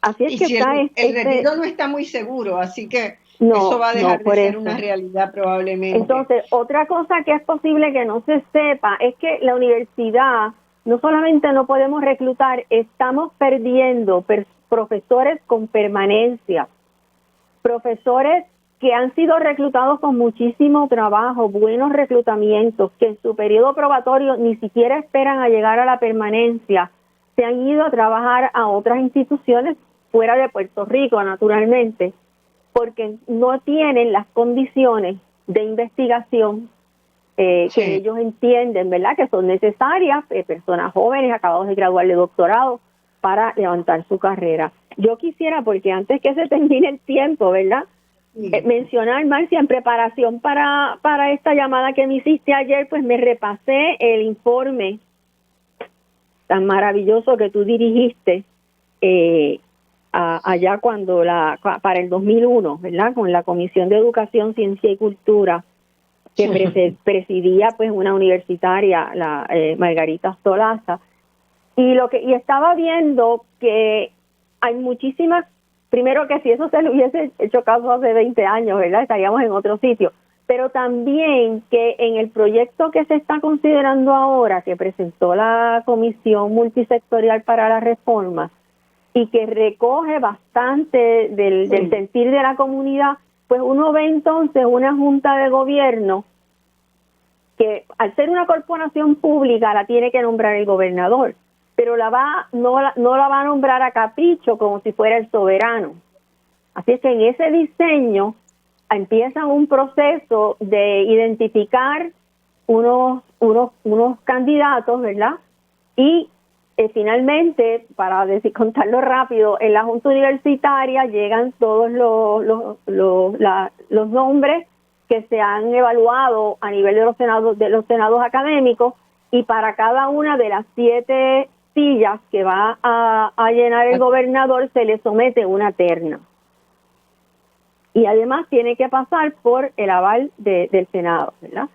Así es y que si el retiro no está muy seguro, así que eso va a dejar de ser una realidad probablemente. Entonces, otra cosa que es posible que no se sepa es que la universidad, no solamente no podemos reclutar, estamos perdiendo profesores con permanencia, profesores que han sido reclutados con muchísimo trabajo, buenos reclutamientos, que en su periodo probatorio ni siquiera esperan a llegar a la permanencia, se han ido a trabajar a otras instituciones fuera de Puerto Rico, naturalmente, porque no tienen las condiciones de investigación que ellos entienden, ¿verdad?, que son necesarias, personas jóvenes acabados de graduar de doctorado, para levantar su carrera. Yo quisiera, porque antes que se termine el tiempo, ¿verdad?, mencionar, Marcia, en preparación para esta llamada que me hiciste ayer, pues me repasé el informe tan maravilloso que tú dirigiste allá para el 2001, ¿verdad?, con la Comisión de Educación, Ciencia y Cultura, que presidía pues una universitaria, la Margarita Stolaza, y estaba viendo que hay muchísimas. Primero que si eso se le hubiese hecho caso hace 20 años, ¿verdad?, estaríamos en otro sitio. Pero también que en el proyecto que se está considerando ahora, que presentó la Comisión Multisectorial para la Reforma, y que recoge bastante del sentir de la comunidad, pues uno ve entonces una junta de gobierno que al ser una corporación pública la tiene que nombrar el gobernador, pero no la va a nombrar a capricho como si fuera el soberano. Así es que en ese diseño empiezan un proceso de identificar unos candidatos, los Y finalmente, para contarlo rápido, en la Junta Universitaria llegan todos los nombres que se han evaluado a nivel de los senados académicos, y para cada una de las 7 sillas que va a llenar el gobernador se le somete una terna. Y además tiene que pasar por el aval del Senado, ¿verdad?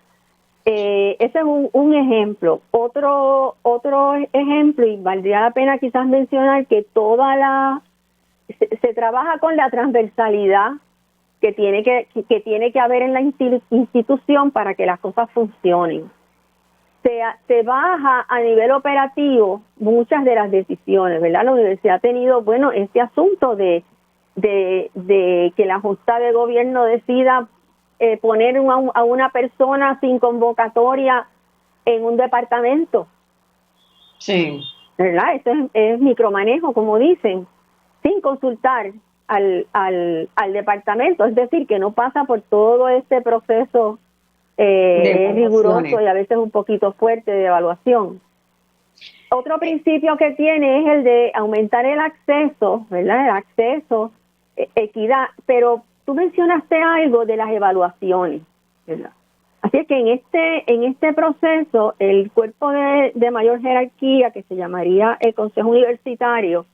Ese es un ejemplo. Otro ejemplo, y valdría la pena quizás mencionar que se trabaja con la transversalidad que tiene que haber en la institución para que las cosas funcionen. Se baja a nivel operativo muchas de las decisiones, ¿verdad? La universidad ha tenido, este asunto de que la Junta de Gobierno decida poner a una persona sin convocatoria en un departamento. Sí. ¿Verdad? Eso es micromanejo, como dicen, sin consultar al departamento, es decir, que no pasa por todo este proceso riguroso y a veces un poquito fuerte de evaluación. Otro principio que tiene es el de aumentar el acceso, ¿verdad? El acceso, equidad, pero tú mencionaste algo de las evaluaciones, ¿verdad? Así es que en este proceso, el cuerpo de mayor jerarquía, que se llamaría el Consejo Universitario,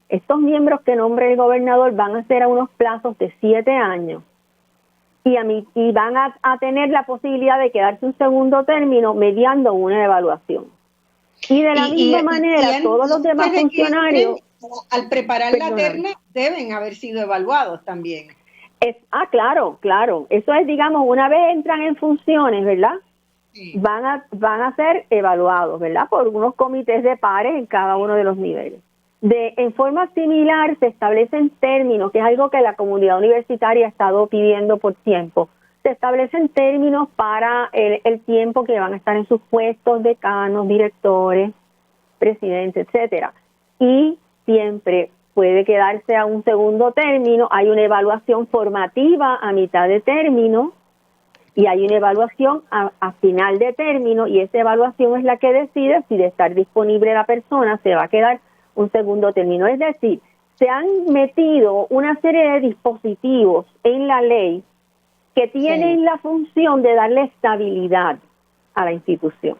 estos miembros que nombre el gobernador van a ser a unos plazos de 7 años y van a tener la posibilidad de quedarse un segundo término mediando una evaluación. Y de la misma manera, todos los demás funcionarios... Al preparar la terna, deben haber sido evaluados también. Claro. Eso es, digamos, una vez entran en funciones, ¿verdad? Sí. Van a ser evaluados, ¿verdad? Por unos comités de pares en cada uno de los niveles. En forma similar se establecen términos, que es algo que la comunidad universitaria ha estado pidiendo por tiempo. Se establecen términos para el tiempo que van a estar en sus puestos, decanos, directores, presidentes, etcétera. Y siempre puede quedarse a un segundo término. Hay una evaluación formativa a mitad de término y hay una evaluación a final de término, y esa evaluación es la que decide si de estar disponible la persona se va a quedar un segundo término. Es decir, se han metido una serie de dispositivos en la ley que tienen la función de darle estabilidad a la institución.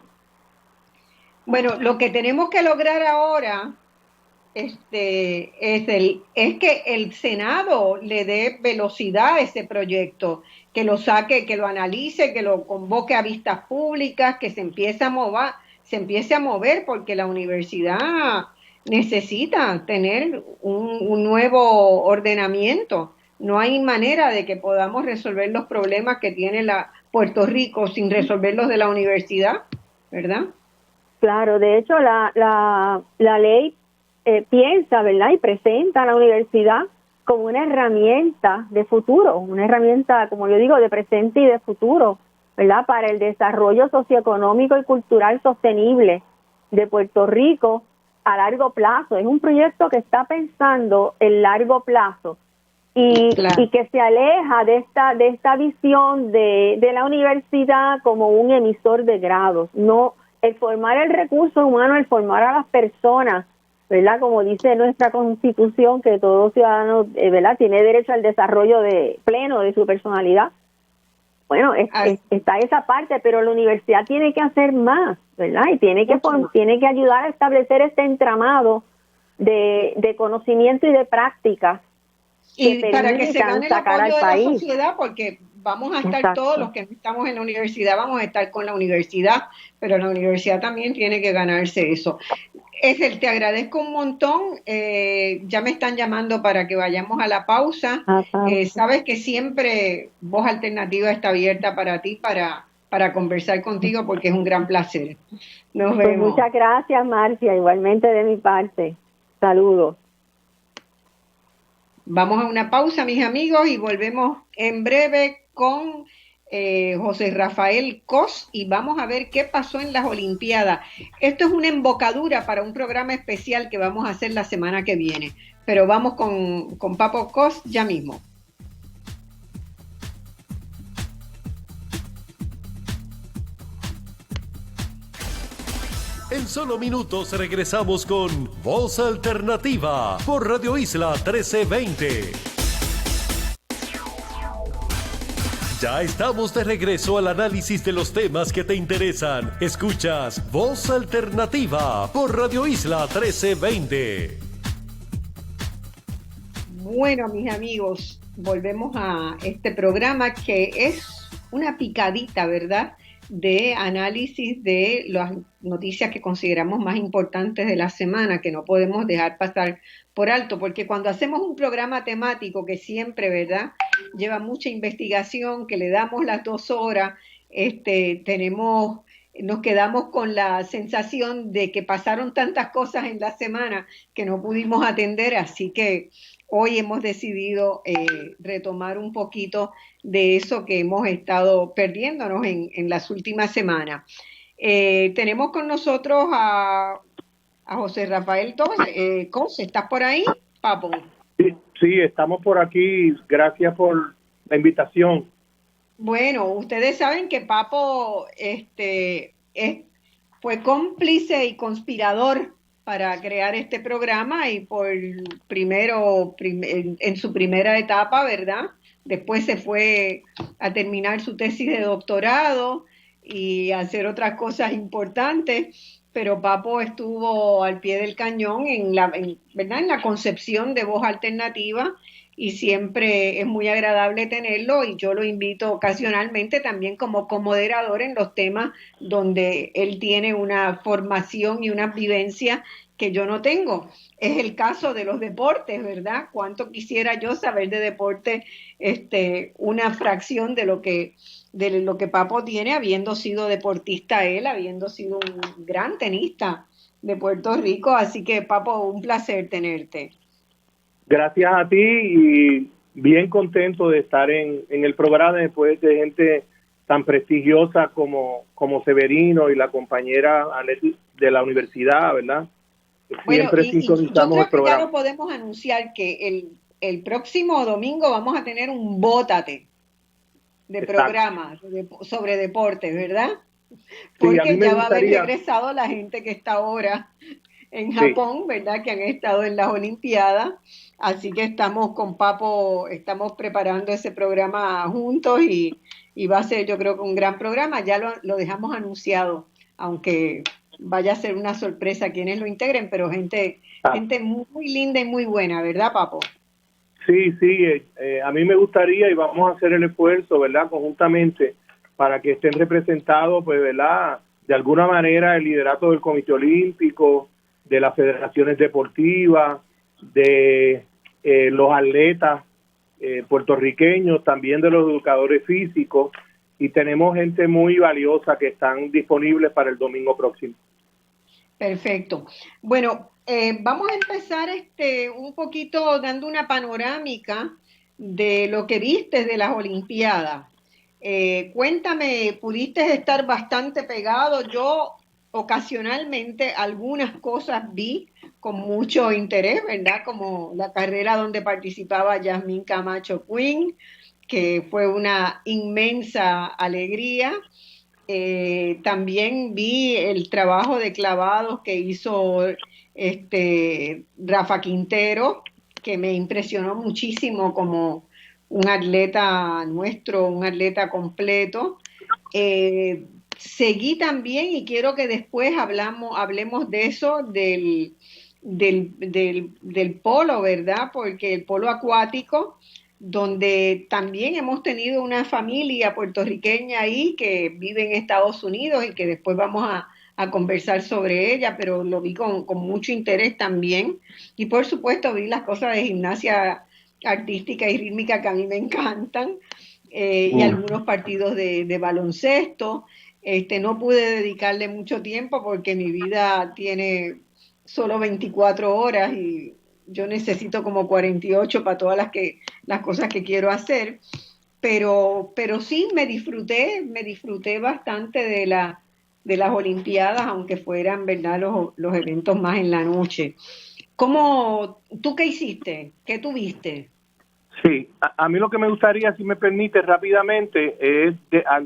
Bueno, lo que tenemos que lograr ahora es que el Senado le dé velocidad a ese proyecto, que lo saque, que lo analice, que lo convoque a vistas públicas, que se empiece a mover, porque la universidad necesita tener un nuevo ordenamiento. No hay manera de que podamos resolver los problemas que tiene Puerto Rico sin resolverlos de la universidad, ¿verdad? Claro, de hecho la ley piensa, ¿verdad? Y presenta a la universidad como una herramienta de futuro, una herramienta, como yo digo, de presente y de futuro, ¿verdad? Para el desarrollo socioeconómico y cultural sostenible de Puerto Rico a largo plazo. Es un proyecto que está pensando en largo plazo y que se aleja de esta visión de la universidad como un emisor de grados. No, el formar el recurso humano, el formar a las personas, ¿verdad? Como dice nuestra Constitución, que todo ciudadano, ¿verdad?, tiene derecho al desarrollo pleno de su personalidad. Bueno, está esa parte, pero la universidad tiene que hacer más, ¿verdad? Y tiene que ayudar a establecer este entramado de conocimiento y de prácticas y para que se gane el apoyo de la sociedad, porque vamos a estar todos los que estamos en la universidad, vamos a estar con la universidad, pero la universidad también tiene que ganarse eso. Te agradezco un montón. Ya me están llamando para que vayamos a la pausa. Sabes que siempre Voz Alternativa está abierta para ti, para conversar contigo, porque es un gran placer. Nos vemos. Muchas gracias, Marcia, igualmente de mi parte. Saludos. Vamos a una pausa, mis amigos, y volvemos en breve con José Rafael Cos, y vamos a ver qué pasó en las Olimpiadas. Esto es una embocadura para un programa especial que vamos a hacer la semana que viene, pero vamos con Papo Cos ya mismo. En solo minutos regresamos con Voz Alternativa por Radio Isla 1320. Ya estamos de regreso al análisis de los temas que te interesan. Escuchas Voz Alternativa por Radio Isla 1320. Bueno, mis amigos, volvemos a este programa que es una picadita, ¿verdad?, de análisis de las noticias que consideramos más importantes de la semana, que no podemos dejar pasar por alto, porque cuando hacemos un programa temático que siempre, ¿verdad?, lleva mucha investigación, que le damos las 2 horas, nos quedamos con la sensación de que pasaron tantas cosas en la semana que no pudimos atender, así que hoy hemos decidido retomar un poquito de eso que hemos estado perdiéndonos en las últimas semanas. Tenemos con nosotros a José Rafael Cos. ¿Estás por ahí, Papo? Sí, estamos por aquí. Gracias por la invitación. Bueno, ustedes saben que Papo fue cómplice y conspirador para crear este programa y en su primera etapa, ¿verdad? Después se fue a terminar su tesis de doctorado y a hacer otras cosas importantes, pero Papo estuvo al pie del cañón ¿verdad? En la concepción de Voz Alternativa y siempre es muy agradable tenerlo y yo lo invito ocasionalmente también como comoderador en los temas donde él tiene una formación y una vivencia que yo no tengo. Es el caso de los deportes, ¿verdad? Cuánto quisiera yo saber de deporte, una fracción de lo que Papo tiene, habiendo sido deportista él, habiendo sido un gran tenista de Puerto Rico. Así que, Papo, un placer tenerte. Gracias a ti y bien contento de estar en el programa después de gente tan prestigiosa como Severino y la compañera Anet de la universidad, ¿verdad? Siempre bueno, sintonizamos yo el creo que ya programa. lo podemos anunciar que el próximo domingo vamos a tener un bótate de programa sobre deportes, ¿verdad? Sí, a mí Porque me ya va a haber gustaría. regresado la gente que está ahora en Sí. Japón, ¿verdad? Que han estado en las Olimpiadas. Así que estamos con Papo, estamos preparando ese programa juntos y va a ser, yo creo que un gran programa. Ya lo dejamos anunciado, aunque vaya a ser una sorpresa quienes lo integren, pero gente muy linda y muy buena, ¿verdad, Papo? Sí, a mí me gustaría y vamos a hacer el esfuerzo, ¿verdad? Conjuntamente para que estén representados, pues, ¿verdad? De alguna manera el liderato del Comité Olímpico, de las federaciones deportivas, de los atletas puertorriqueños, también de los educadores físicos, y tenemos gente muy valiosa que están disponibles para el domingo próximo. Perfecto. Bueno, vamos a empezar un poquito dando una panorámica de lo que viste de las Olimpiadas. Cuéntame, pudiste estar bastante pegado. Yo ocasionalmente algunas cosas vi con mucho interés, ¿verdad? Como la carrera donde participaba Yasmín Camacho Quinn, que fue una inmensa alegría. También vi el trabajo de clavados que hizo Rafa Quintero, que me impresionó muchísimo como un atleta nuestro, un atleta completo. Seguí también y quiero que después hablemos de eso, del polo, ¿verdad? Porque el polo acuático, donde también hemos tenido una familia puertorriqueña ahí que vive en Estados Unidos y que después vamos a conversar sobre ella, pero lo vi con mucho interés también. Y por supuesto vi las cosas de gimnasia artística y rítmica que a mí me encantan, y algunos partidos de baloncesto. No pude dedicarle mucho tiempo porque mi vida tiene solo 24 horas y yo necesito como 48 para todas las cosas que quiero hacer, pero sí me disfruté bastante de las Olimpiadas, aunque fueran, ¿verdad?, los eventos más en la noche. ¿Tú qué hiciste? ¿Qué tuviste? Sí, a mí lo que me gustaría, si me permite rápidamente, es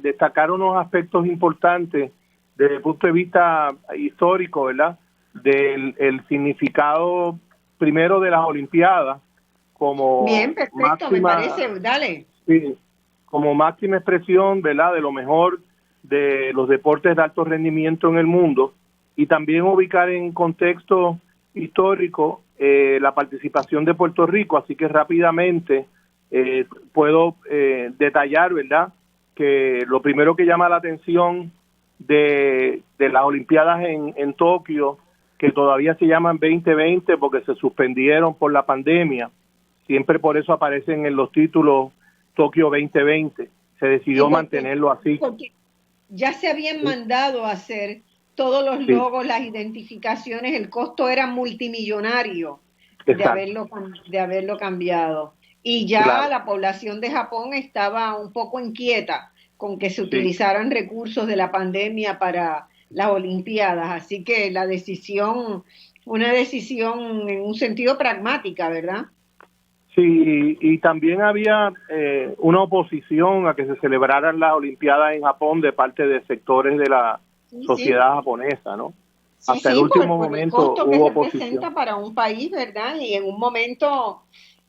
destacar unos aspectos importantes desde el punto de vista histórico, ¿verdad? Del significado primero de las Olimpiadas como Bien, perfecto, máxima, me parece, dale. Sí, como máxima expresión, ¿verdad?, de lo mejor de los deportes de alto rendimiento en el mundo, y también ubicar en contexto histórico la participación de Puerto Rico. Así que rápidamente puedo detallar, ¿verdad?, que lo primero que llama la atención de las Olimpiadas en Tokio, que todavía se llaman 2020 porque se suspendieron por la pandemia, siempre por eso aparecen en los títulos Tokio 2020, se decidió mantenerlo así. Porque ya se habían mandado a hacer todos los logos, las identificaciones, el costo era multimillonario de haberlo cambiado. Y ya la población de Japón estaba un poco inquieta con que se utilizaran recursos de la pandemia para las Olimpiadas. Así que la decisión, una decisión en un sentido pragmática, ¿verdad? Sí, y también había una oposición a que se celebraran las Olimpiadas en Japón de parte de sectores de la sociedad japonesa, ¿no? Sí, Hasta el último por el momento costo que hubo representa oposición. para un país, ¿verdad? Y en un momento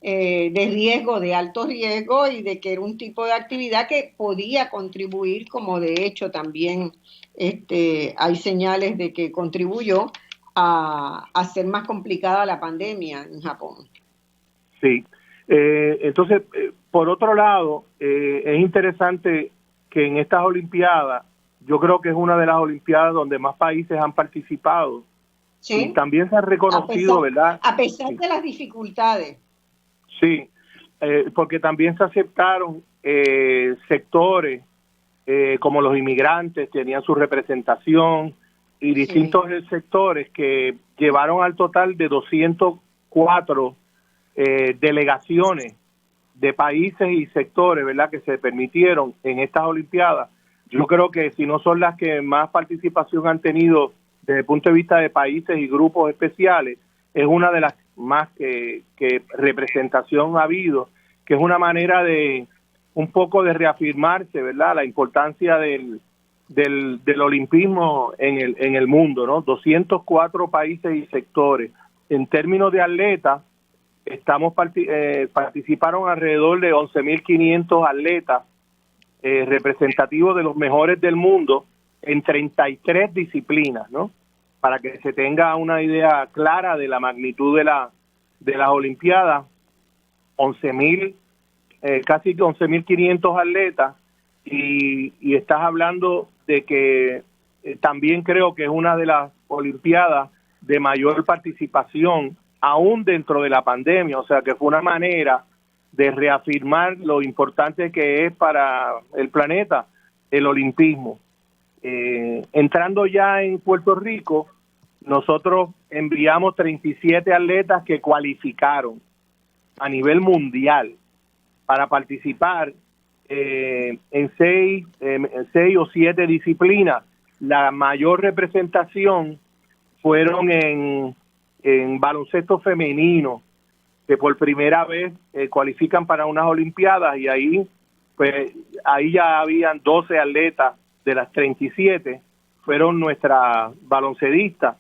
de riesgo, de alto riesgo, y de que era un tipo de actividad que podía contribuir, como de hecho también hay señales de que contribuyó a hacer más complicada la pandemia en Japón. Sí. Entonces, por otro lado, es interesante que en estas Olimpiadas, yo creo que es una de las Olimpiadas donde más países han participado. Sí. Y también se ha reconocido, ¿verdad? A pesar Sí. de las dificultades. Sí, porque también se aceptaron sectores como los inmigrantes, tenían su representación, y distintos sectores que llevaron al total de 204 delegaciones de países y sectores, ¿verdad?, que se permitieron en estas Olimpiadas. Yo creo que si no son las que más participación han tenido desde el punto de vista de países y grupos especiales, es una de las más que representación ha habido, que es una manera de un poco de reafirmarse, ¿verdad?, la importancia del olimpismo en el mundo, ¿no? 204 países y sectores. En términos de atletas, participaron alrededor de 11.500 atletas representativos de los mejores del mundo en 33 disciplinas, ¿no? Para que se tenga una idea clara de la magnitud de las Olimpiadas, 11.000, casi 11.500 atletas, y estás hablando de que también creo que es una de las Olimpiadas de mayor participación aún dentro de la pandemia, o sea que fue una manera de reafirmar lo importante que es para el planeta el olimpismo. Entrando ya en Puerto Rico, nosotros enviamos 37 atletas que cualificaron a nivel mundial para participar en seis o siete disciplinas. La mayor representación fueron en baloncesto femenino, que por primera vez cualifican para unas Olimpiadas, y ahí ya habían 12 atletas de las 37, fueron nuestras baloncedistas.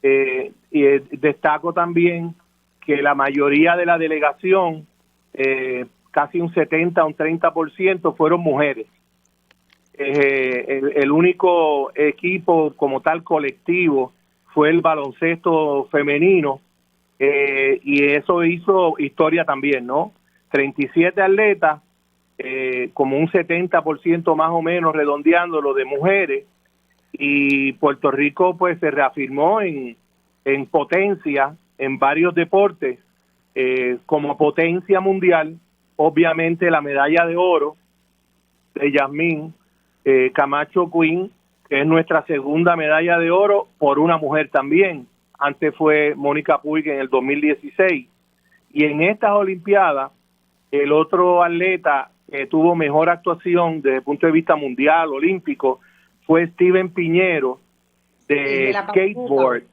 Y destaco también que la mayoría de la delegación, casi un 70 o un 30%, fueron mujeres. El único equipo como tal colectivo fue el baloncesto femenino, y eso hizo historia también, ¿no? 37 atletas, como un 70% más o menos, redondeándolo, de mujeres, y Puerto Rico pues se reafirmó en potencia en varios deportes, como potencia mundial. Obviamente la medalla de oro de Yasmín Camacho Quinn, que es nuestra segunda medalla de oro por una mujer también. Antes fue Mónica Puig en el 2016. Y en estas Olimpiadas, el otro atleta que tuvo mejor actuación desde el punto de vista mundial, olímpico, fue Steven Piñero, de skateboard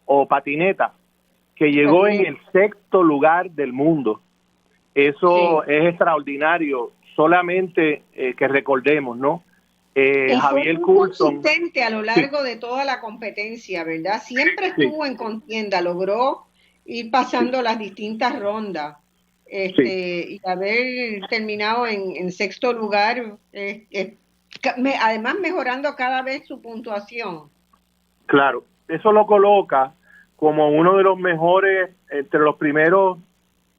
o patineta, que llegó en el 6º lugar del mundo. Eso es extraordinario, solamente que recordemos, ¿no? Javier Coulson, consistente a lo largo de toda la competencia, ¿verdad? Siempre estuvo en contienda, logró ir pasando las distintas rondas, y haber terminado en 6º lugar, además mejorando cada vez su puntuación. Claro, eso lo coloca como uno de los mejores, entre los primeros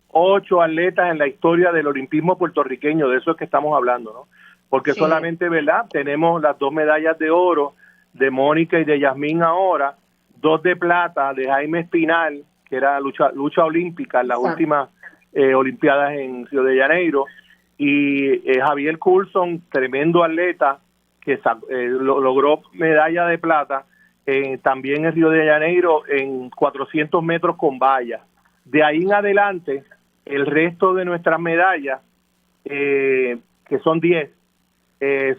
8 atletas en la historia del olimpismo puertorriqueño. De eso es que estamos hablando, ¿no? Porque solamente, ¿verdad?, tenemos las 2 medallas de oro de Mónica y de Yasmín ahora, 2 de plata de Jaime Espinal, que era lucha olímpica en las últimas Olimpiadas en Río de Janeiro, y Javier Coulson, tremendo atleta, que logró medalla de plata también en Río de Janeiro en 400 metros con valla. De ahí en adelante, el resto de nuestras medallas, que son 10,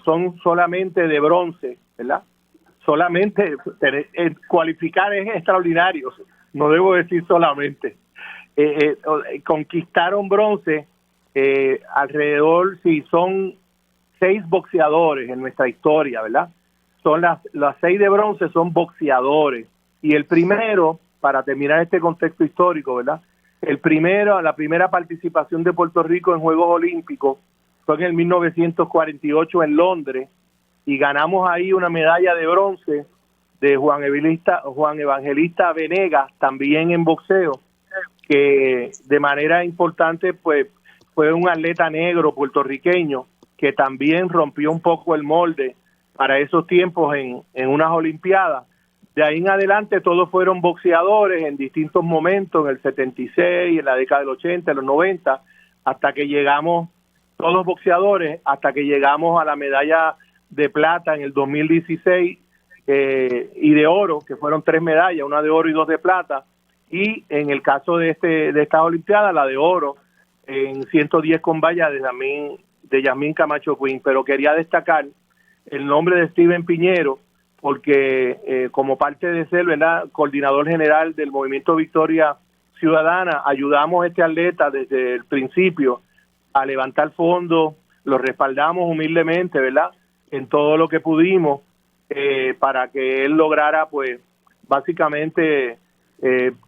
son solamente de bronce, ¿verdad? Solamente cualificar es extraordinario, no debo decir solamente. conquistaron bronce alrededor, sí, son 6 boxeadores en nuestra historia, ¿verdad? Son las 6 de bronce son boxeadores. Y el primero, para terminar este contexto histórico, ¿verdad? La primera participación de Puerto Rico en Juegos Olímpicos fue en el 1948 en Londres, y ganamos ahí una medalla de bronce de Juan Evangelista Venegas, también en boxeo, que de manera importante pues fue un atleta negro puertorriqueño que también rompió un poco el molde para esos tiempos en unas Olimpiadas. De ahí en adelante todos fueron boxeadores en distintos momentos, en el 76, en la década del 80, en los 90, hasta que llegamos, todos boxeadores, hasta que llegamos a la medalla de plata en el 2016 y de oro, que fueron 3 medallas, una de oro y 2 de plata, y en el caso de esta Olimpiada, la de oro en 110 con valla de Yasmín Camacho Quinn. Pero quería destacar el nombre de Steven Piñero, porque como parte de ser, ¿verdad?, coordinador general del Movimiento Victoria Ciudadana, ayudamos a este atleta desde el principio a levantar fondos, lo respaldamos humildemente, ¿verdad?, en todo lo que pudimos para que él lograra, pues, básicamente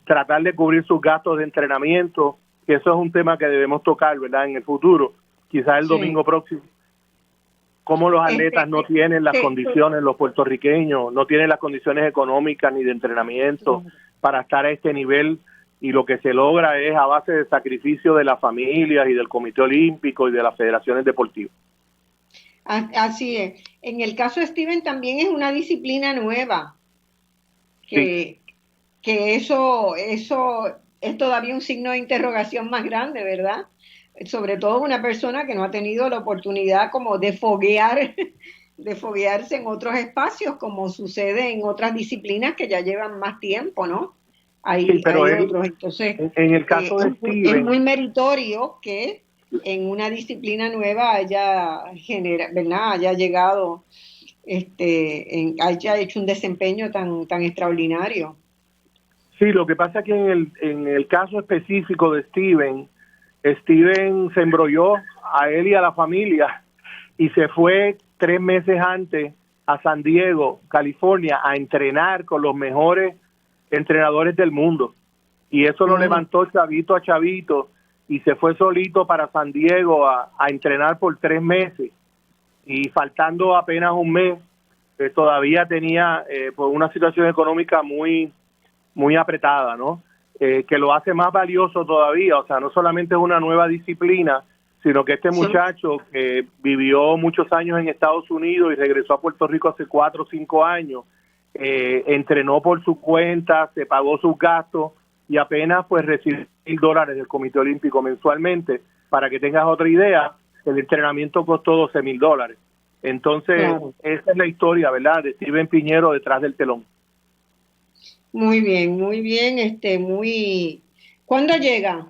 tratar de cubrir sus gastos de entrenamiento, que eso es un tema que debemos tocar, ¿verdad?, en el futuro, quizás el domingo próximo. Cómo los atletas no tienen las condiciones, los puertorriqueños no tienen las condiciones económicas ni de entrenamiento para estar a este nivel, y lo que se logra es a base de sacrificio de las familias y del Comité Olímpico y de las federaciones deportivas. Así es. En el caso de Steven también es una disciplina nueva, que eso es todavía un signo de interrogación más grande, ¿verdad? Sobre todo una persona que no ha tenido la oportunidad como de foguearse en otros espacios, como sucede en otras disciplinas que ya llevan más tiempo, ¿no? Hay otros. Entonces, en el caso de Steven, es muy meritorio que en una disciplina nueva haya llegado, haya hecho un desempeño tan extraordinario. Sí, lo que pasa es que en el caso específico de Steven se embrolló a él y a la familia y se fue 3 meses antes a San Diego, California, a entrenar con los mejores entrenadores del mundo. Y eso lo levantó chavito a chavito y se fue solito para San Diego a entrenar por 3 meses. Y faltando apenas un mes, todavía tenía pues una situación económica muy, muy apretada, ¿no? Que lo hace más valioso todavía. O sea, no solamente es una nueva disciplina, sino que este muchacho que vivió muchos años en Estados Unidos y regresó a Puerto Rico hace 4 o 5 años, entrenó por su cuenta, se pagó sus gastos y apenas pues recibe $1,000 del Comité Olímpico mensualmente. Para que tengas otra idea, el entrenamiento costó $12,000. Entonces, esa es la historia, ¿verdad?, de Steven Piñero detrás del telón. Muy bien, ¿Cuándo llega?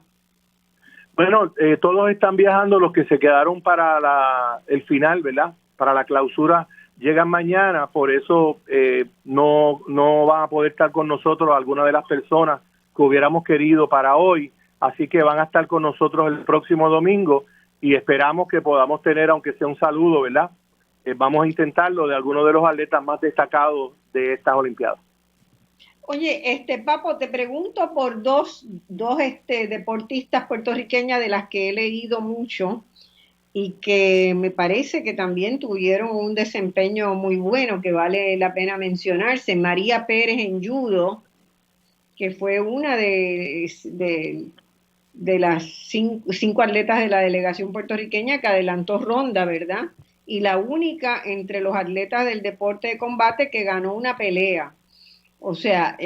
Bueno, todos están viajando, los que se quedaron para el final, ¿verdad?, para la clausura, llegan mañana, por eso no van a poder estar con nosotros algunas de las personas que hubiéramos querido para hoy, así que van a estar con nosotros el próximo domingo y esperamos que podamos tener, aunque sea un saludo, ¿verdad? Vamos a intentarlo, de algunos de los atletas más destacados de estas Olimpiadas. Oye, Papo, te pregunto por dos deportistas puertorriqueñas de las que he leído mucho y que me parece que también tuvieron un desempeño muy bueno, que vale la pena mencionarse. María Pérez en judo, que fue una de las 5 atletas de la delegación puertorriqueña que adelantó ronda, ¿verdad? Y la única entre los atletas del deporte de combate que ganó una pelea. O sea,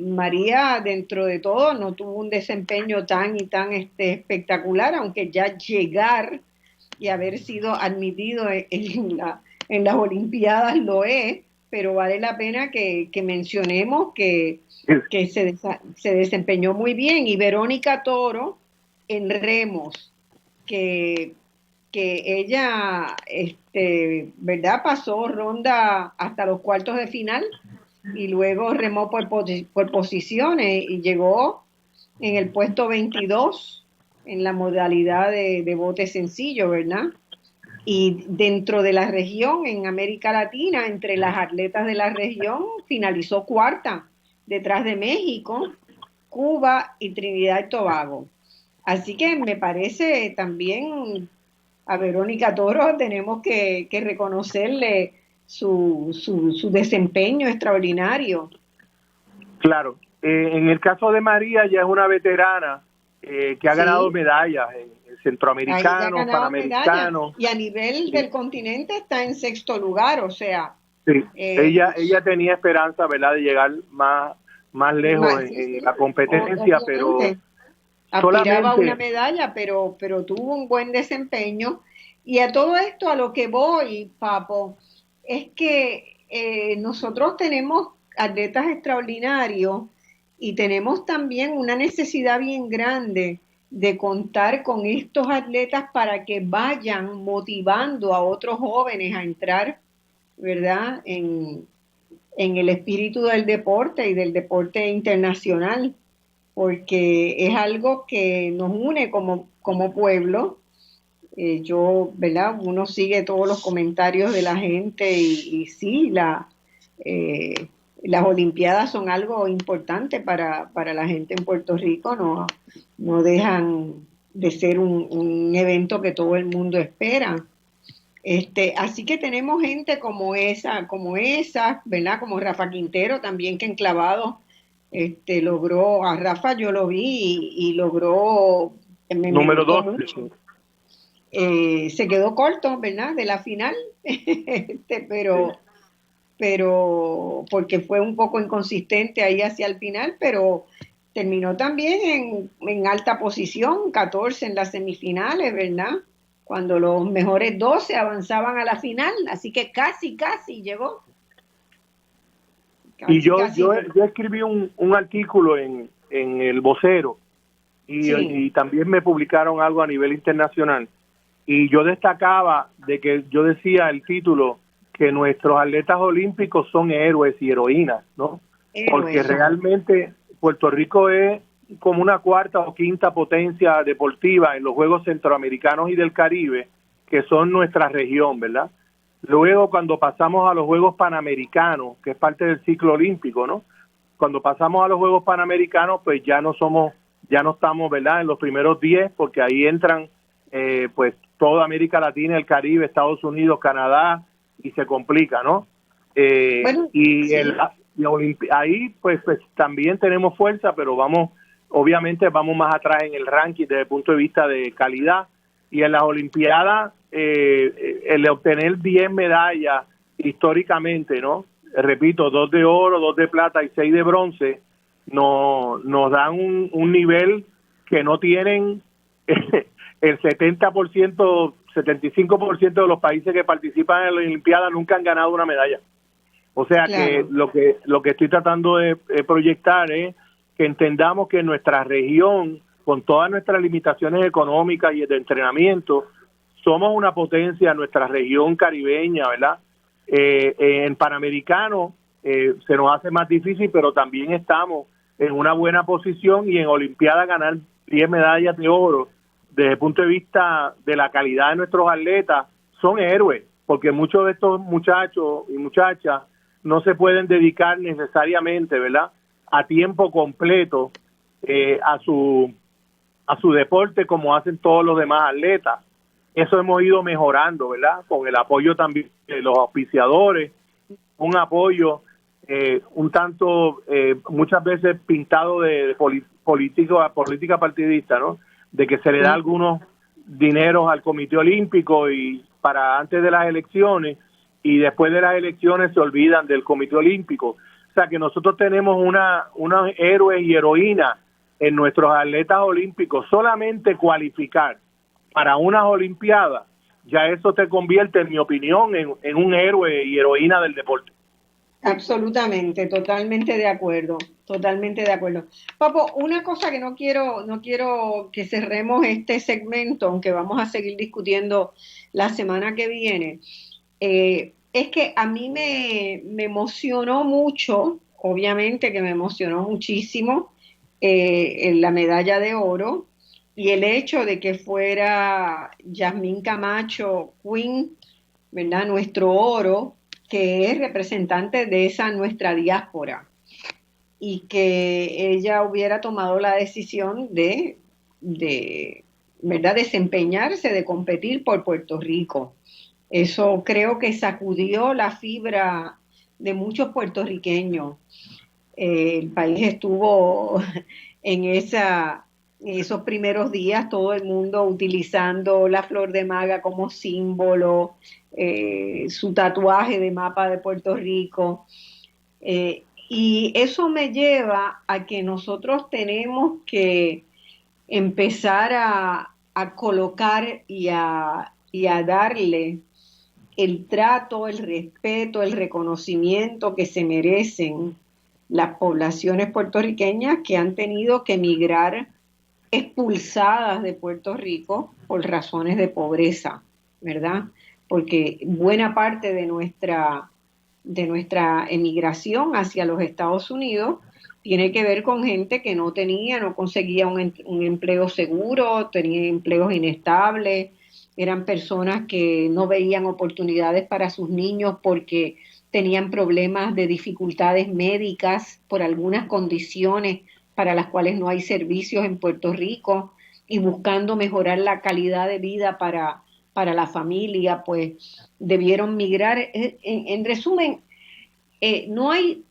María, dentro de todo, no tuvo un desempeño tan espectacular, aunque ya llegar y haber sido admitido en las Olimpiadas lo es, pero vale la pena que mencionemos que se desempeñó muy bien. Y Verónica Toro en remos, que ella, ¿verdad?, pasó ronda hasta los cuartos de final y luego remó por posiciones y llegó en el puesto 22 en la modalidad de bote sencillo, ¿verdad? Y dentro de la región, en América Latina, entre las atletas de la región, finalizó cuarta, detrás de México, Cuba y Trinidad y Tobago. Así que me parece también a Verónica Toro tenemos que reconocerle su desempeño extraordinario. Claro, en el caso de María ya es una veterana que ha ganado medallas en centroamericanos, panamericanos. Y a nivel del continente está en sexto lugar, o sea. Sí, ella tenía esperanza, ¿verdad?, de llegar más lejos en la competencia, pero aspiraba a una medalla, pero tuvo un buen desempeño. Y a todo esto, a lo que voy, Papo, es que nosotros tenemos atletas extraordinarios y tenemos también una necesidad bien grande de contar con estos atletas para que vayan motivando a otros jóvenes a entrar, ¿verdad?, en el espíritu del deporte y del deporte internacional, porque es algo que nos une como pueblo. Yo, ¿verdad?, uno sigue todos los comentarios de la gente y sí, las Olimpiadas son algo importante para la gente en Puerto Rico, no dejan de ser un evento que todo el mundo espera. Así que tenemos gente como esa, ¿verdad? Como Rafa Quintero también, que enclavado logró, a Rafa yo lo vi y logró número 2. Se quedó corto, ¿verdad?, de la final, pero porque fue un poco inconsistente ahí hacia el final, pero terminó también en alta posición, 14 en las semifinales, ¿verdad?, cuando los mejores 12 avanzaban a la final, así que casi llegó. Y yo escribí un artículo en El Vocero y también me publicaron algo a nivel internacional, y yo destacaba de que yo decía el título que nuestros atletas olímpicos son héroes y heroínas, ¿no? Porque realmente Puerto Rico es como una cuarta o quinta potencia deportiva en los Juegos Centroamericanos y del Caribe, que son nuestra región, ¿verdad? Luego, cuando pasamos a los Juegos Panamericanos, que es parte del ciclo olímpico, ¿no? Cuando pasamos a los Juegos Panamericanos, pues ya no estamos, ¿verdad?, en los primeros 10, porque ahí entran, pues, toda América Latina, el Caribe, Estados Unidos, Canadá, y se complica, ¿no? Ahí, pues también tenemos fuerza, pero obviamente vamos más atrás en el ranking desde el punto de vista de calidad. Y en las Olimpiadas, el obtener 10 medallas históricamente, ¿no? Repito, 2 de oro, 2 de plata y 6 de bronce, nos dan un nivel que no tienen el 70%, 75% de los países que participan en la Olimpiada nunca han ganado una medalla. O sea, claro, que lo que estoy tratando de proyectar es que entendamos que nuestra región, con todas nuestras limitaciones económicas y de entrenamiento, somos una potencia en nuestra región caribeña, ¿verdad? En Panamericano se nos hace más difícil, pero también estamos en una buena posición, y en Olimpiada ganar 10 medallas de oro, desde el punto de vista de la calidad de nuestros atletas, son héroes, porque muchos de estos muchachos y muchachas no se pueden dedicar necesariamente, ¿verdad?, a tiempo completo a su deporte como hacen todos los demás atletas. Eso hemos ido mejorando, ¿verdad?, con el apoyo también de los auspiciadores, un apoyo un tanto muchas veces pintado de política partidista, ¿no?, de que se le da algunos dineros al Comité Olímpico y para antes de las elecciones, y después de las elecciones se olvidan del Comité Olímpico. O sea que nosotros tenemos unos héroes y heroínas en nuestros atletas olímpicos. Solamente cualificar para unas Olimpiadas, ya eso te convierte, en mi opinión, en un héroe y heroína del deporte. Absolutamente, totalmente de acuerdo. Papo, una cosa que no quiero que cerremos este segmento, aunque vamos a seguir discutiendo la semana que viene, es que a mí me emocionó mucho, obviamente que me emocionó muchísimo, la medalla de oro, y el hecho de que fuera Yasmín Camacho Queen, ¿verdad? Nuestro oro, que es representante de esa nuestra diáspora, y que ella hubiera tomado la decisión de ¿verdad? Desempeñarse, de competir por Puerto Rico. Eso creo que sacudió la fibra de muchos puertorriqueños. El país estuvo en esos primeros días, todo el mundo utilizando la flor de maga como símbolo, su tatuaje de mapa de Puerto Rico. Y eso me lleva a que nosotros tenemos que empezar a colocar y a darle el trato, el respeto, el reconocimiento que se merecen las poblaciones puertorriqueñas que han tenido que emigrar expulsadas de Puerto Rico por razones de pobreza, ¿verdad? Porque buena parte de nuestra emigración hacia los Estados Unidos tiene que ver con gente que no conseguía un empleo seguro, tenía empleos inestables, eran personas que no veían oportunidades para sus niños porque tenían problemas de dificultades médicas por algunas condiciones para las cuales no hay servicios en Puerto Rico, y buscando mejorar la calidad de vida para la familia, pues debieron migrar. En resumen, no hay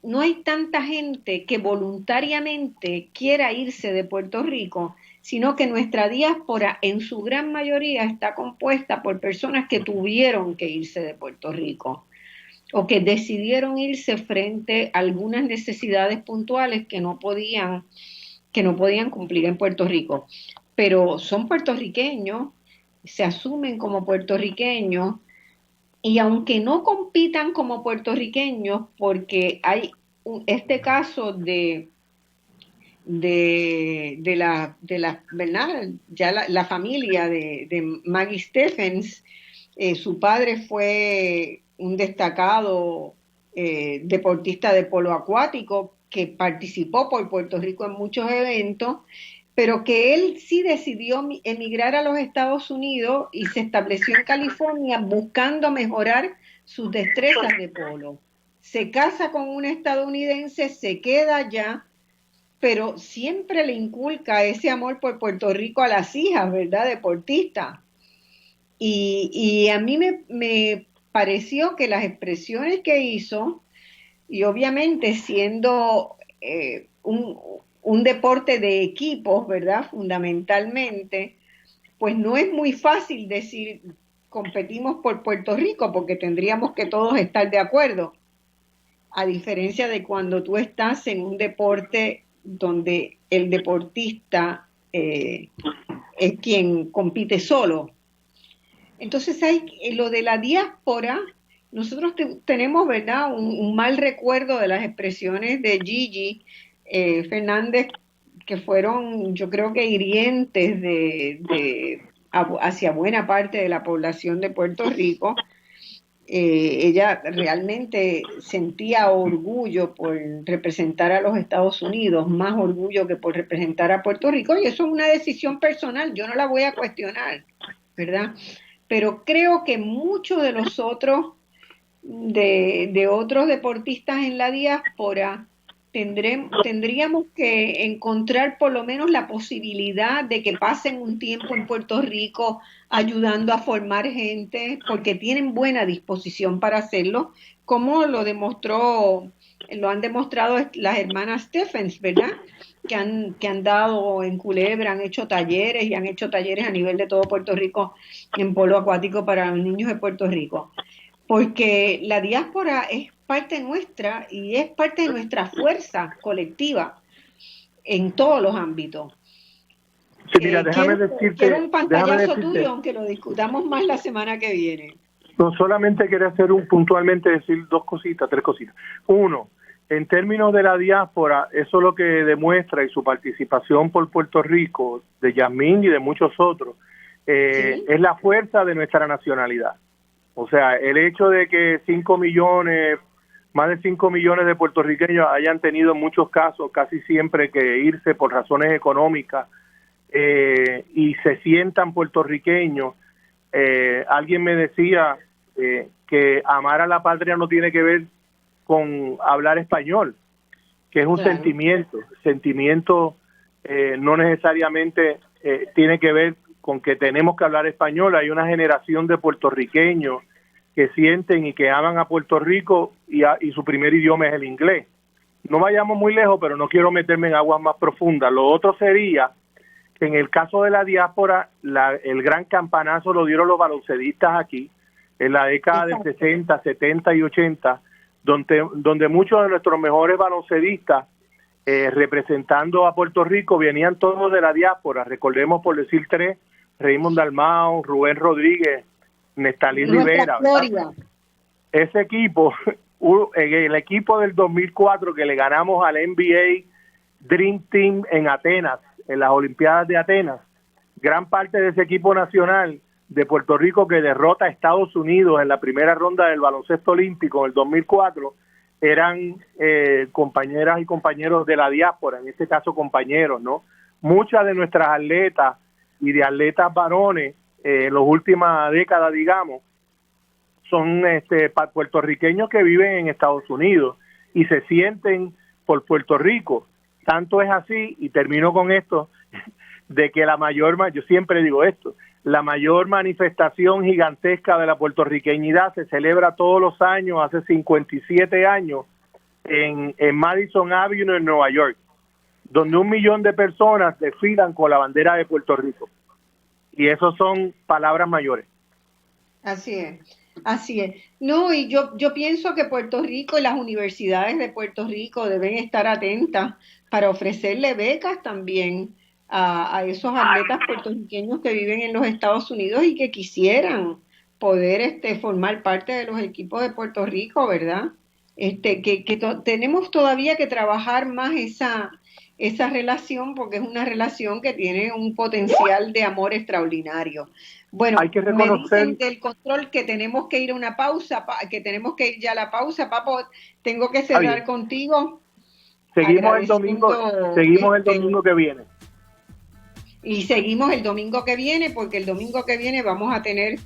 tanta gente que voluntariamente quiera irse de Puerto Rico, sino que nuestra diáspora en su gran mayoría está compuesta por personas que tuvieron que irse de Puerto Rico o que decidieron irse frente a algunas necesidades puntuales que no podían cumplir en Puerto Rico. Pero son puertorriqueños, se asumen como puertorriqueños, y aunque no compitan como puertorriqueños, porque hay este caso de la ¿verdad? Ya la familia de Maggie Stephens, su padre fue un destacado deportista de polo acuático que participó por Puerto Rico en muchos eventos, pero que él sí decidió emigrar a los Estados Unidos y se estableció en California buscando mejorar sus destrezas de polo. Se casa con una estadounidense, se queda allá, pero siempre le inculca ese amor por Puerto Rico a las hijas, ¿verdad? Deportistas. Y a mí me pareció que las expresiones que hizo, y obviamente siendo un deporte de equipos, ¿verdad? Fundamentalmente, pues no es muy fácil decir competimos por Puerto Rico, porque tendríamos que todos estar de acuerdo, a diferencia de cuando tú estás en un deporte donde el deportista es quien compite solo. Entonces hay lo de la diáspora. Nosotros tenemos, ¿verdad?, un mal recuerdo de las expresiones de Gigi Fernández, que fueron, yo creo que hirientes hacia buena parte de la población de Puerto Rico. Ella realmente sentía orgullo por representar a los Estados Unidos, más orgullo que por representar a Puerto Rico, y eso es una decisión personal, yo no la voy a cuestionar, ¿verdad? Pero creo que muchos de los otros de otros deportistas en la diáspora tendríamos que encontrar por lo menos la posibilidad de que pasen un tiempo en Puerto Rico ayudando a formar gente, porque tienen buena disposición para hacerlo, como lo han demostrado las hermanas Stephens, ¿verdad? Que han dado en Culebra, han hecho talleres y han hecho talleres a nivel de todo Puerto Rico en polo acuático para los niños de Puerto Rico. Porque la diáspora es parte nuestra y es parte de nuestra fuerza colectiva en todos los ámbitos. Sí, mira, déjame decirte... Quiero un pantallazo tuyo, aunque lo discutamos más la semana que viene. No, solamente quería puntualmente decir tres cositas. Uno, en términos de la diáspora, eso es lo que demuestra, y su participación por Puerto Rico, de Yasmín y de muchos otros, ¿sí?, es la fuerza de nuestra nacionalidad. O sea, el hecho de que 5 millones más de 5 millones de puertorriqueños hayan tenido en muchos casos casi siempre que irse por razones económicas y se sientan puertorriqueños. Alguien me decía que amar a la patria no tiene que ver con hablar español, que es un sentimiento no necesariamente tiene que ver con que tenemos que hablar español. Hay una generación de puertorriqueños que sienten y que aman a Puerto Rico y su primer idioma es el inglés. No vayamos muy lejos, pero no quiero meterme en aguas más profundas. Lo otro sería que en el caso de la diáspora, el gran campanazo lo dieron los baloncestistas aquí, en la década del 60, 70 y 80, donde muchos de nuestros mejores baloncestistas representando a Puerto Rico venían todos de la diáspora. Recordemos, por decir tres, Raymond Dalmau, Rubén Rodríguez, Nestalí Rivera. Ese equipo, el equipo del 2004 que le ganamos al NBA Dream Team en Atenas, en las Olimpiadas de Atenas, gran parte de ese equipo nacional de Puerto Rico que derrota a Estados Unidos en la primera ronda del baloncesto olímpico en el 2004, eran compañeras y compañeros de la diáspora, en este caso compañeros, ¿no? Muchas de nuestras atletas y de atletas varones en las últimas décadas, digamos, son puertorriqueños que viven en Estados Unidos y se sienten por Puerto Rico. Tanto es así, y termino con esto, de que yo siempre digo esto, la mayor manifestación gigantesca de la puertorriqueñidad se celebra todos los años, hace 57 años, en Madison Avenue, en Nueva York, donde 1 millón de personas desfilan con la bandera de Puerto Rico. Y eso son palabras mayores. Así es. Así es. No, y yo pienso que Puerto Rico y las universidades de Puerto Rico deben estar atentas para ofrecerle becas también a esos atletas puertorriqueños que viven en los Estados Unidos y que quisieran poder formar parte de los equipos de Puerto Rico, ¿verdad? Tenemos todavía que trabajar más esa relación, porque es una relación que tiene un potencial de amor extraordinario. Bueno, hay que reconocer... me dicen del control que tenemos que ir a una pausa, que tenemos que ir ya a la pausa. Papo, tengo que cerrar contigo. Seguimos el domingo que viene. Y seguimos el domingo que viene, porque el domingo que viene vamos a tener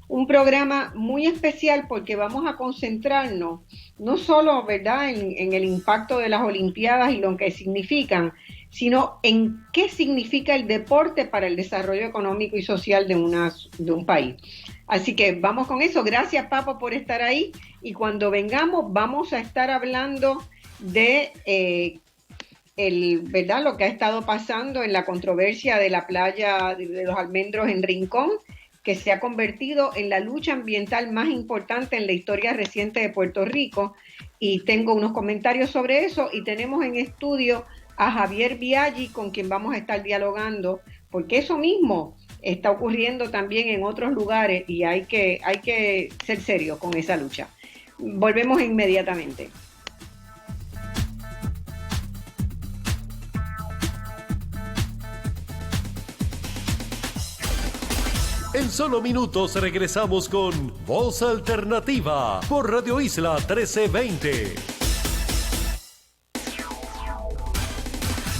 un programa muy especial, porque vamos a concentrarnos no solo, ¿verdad?, en el impacto de las Olimpiadas y lo que significan, sino en qué significa el deporte para el desarrollo económico y social de un país. Así que vamos con eso. Gracias, Papo, por estar ahí. Y cuando vengamos vamos a estar hablando de ¿verdad?, lo que ha estado pasando en la controversia de la playa de los Almendros en Rincón, que se ha convertido en la lucha ambiental más importante en la historia reciente de Puerto Rico. Y tengo unos comentarios sobre eso, y tenemos en estudio a Javier Biaggi, con quien vamos a estar dialogando, porque eso mismo está ocurriendo también en otros lugares y hay que ser serios con esa lucha. Volvemos inmediatamente. En solo minutos regresamos con Voz Alternativa por Radio Isla 1320.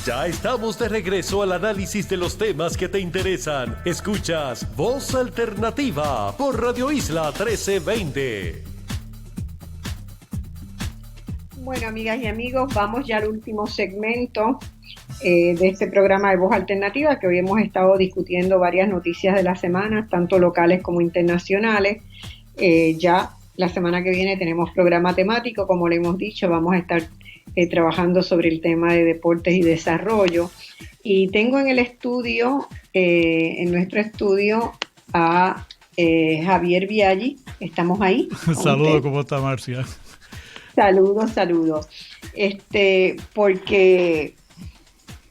Ya estamos de regreso al análisis de los temas que te interesan. Escuchas Voz Alternativa por Radio Isla 1320. Bueno, amigas y amigos, vamos ya al último segmento de este programa de Voz Alternativa, que hoy hemos estado discutiendo varias noticias de la semana, tanto locales como internacionales. Ya la semana que viene tenemos programa temático, como le hemos dicho, vamos a estar trabajando sobre el tema de deportes y desarrollo. Y tengo en el estudio, en nuestro estudio, a Javier Biaggi. ¿Estamos ahí? Saludos, ¿cómo está, Marcia? Saludos. Porque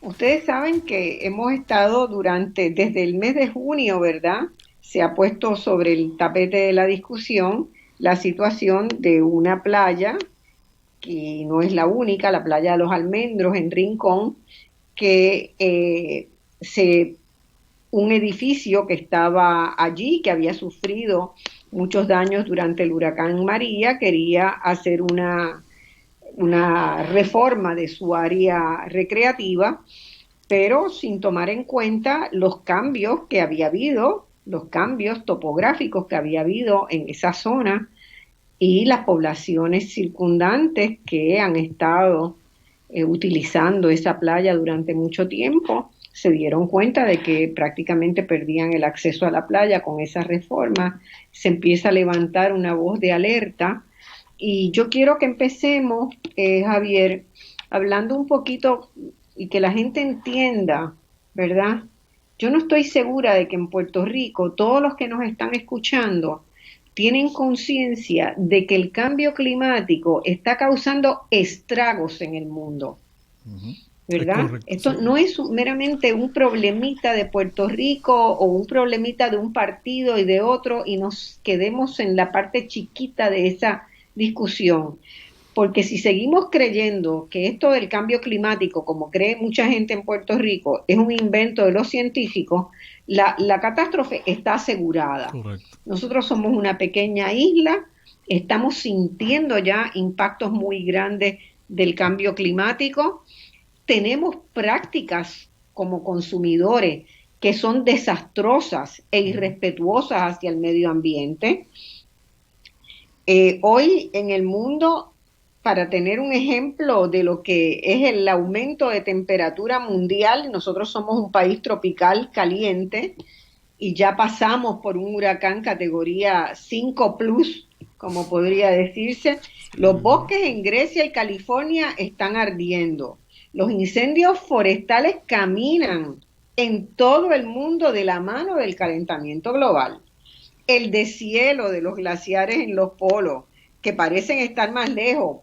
ustedes saben que hemos estado desde el mes de junio, ¿verdad? Se ha puesto sobre el tapete de la discusión la situación de una playa, que no es la única, la playa de los Almendros en Rincón, que un edificio que estaba allí, que había sufrido muchos daños durante el huracán María, quería hacer una reforma de su área recreativa, pero sin tomar en cuenta los cambios que había habido, los cambios topográficos que había habido en esa zona y las poblaciones circundantes que han estado utilizando esa playa durante mucho tiempo, se dieron cuenta de que prácticamente perdían el acceso a la playa con esa reforma. Se empieza a levantar una voz de alerta y yo quiero que empecemos, Javier, hablando un poquito y que la gente entienda, ¿verdad? Yo no estoy segura de que en Puerto Rico todos los que nos están escuchando tienen conciencia de que el cambio climático está causando estragos en el mundo, ¿verdad? Esto no es meramente un problemita de Puerto Rico o un problemita de un partido y de otro y nos quedemos en la parte chiquita de esa discusión. Porque si seguimos creyendo que esto del cambio climático, como cree mucha gente en Puerto Rico, es un invento de los científicos, la catástrofe está asegurada. Correcto. Nosotros somos una pequeña isla, estamos sintiendo ya impactos muy grandes del cambio climático, tenemos prácticas como consumidores que son desastrosas e irrespetuosas hacia el medio ambiente. Hoy en el mundo, para tener un ejemplo de lo que es el aumento de temperatura mundial, nosotros somos un país tropical caliente y ya pasamos por un huracán categoría 5+, como podría decirse. Los bosques en Grecia y California están ardiendo. Los incendios forestales caminan en todo el mundo de la mano del calentamiento global. El deshielo de los glaciares en los polos, que parecen estar más lejos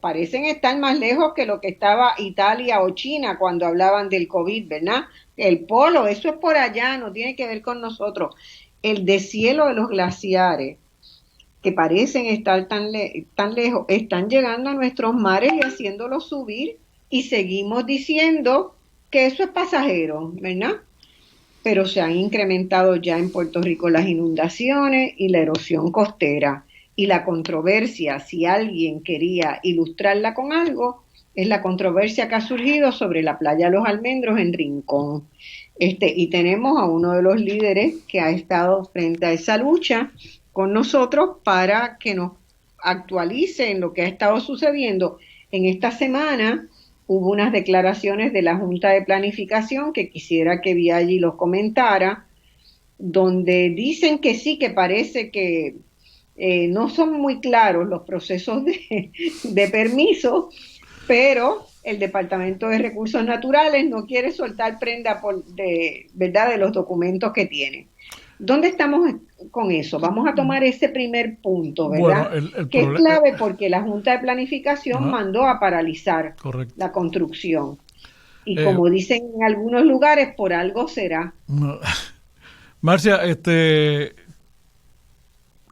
que lo que estaba Italia o China cuando hablaban del COVID, ¿verdad? El polo, eso es por allá, no tiene que ver con nosotros. El deshielo de los glaciares, que parecen estar tan lejos, están llegando a nuestros mares y haciéndolos subir, y seguimos diciendo que eso es pasajero, ¿verdad? Pero se han incrementado ya en Puerto Rico las inundaciones y la erosión costera. Y la controversia, si alguien quería ilustrarla con algo, es la controversia que ha surgido sobre la playa Los Almendros en Rincón. Y tenemos a uno de los líderes que ha estado frente a esa lucha con nosotros para que nos actualice en lo que ha estado sucediendo. En esta semana hubo unas declaraciones de la Junta de Planificación que quisiera que Viaggi los comentara, donde dicen que sí, que parece que no son muy claros los procesos de permiso, pero el Departamento de Recursos Naturales no quiere soltar prenda ¿verdad? de los documentos que tiene. ¿Dónde estamos con eso? Vamos a tomar ese primer punto, ¿verdad? Bueno, que es clave porque la Junta de Planificación mandó a paralizar la construcción. Y como dicen en algunos lugares, por algo será. No. Marcia,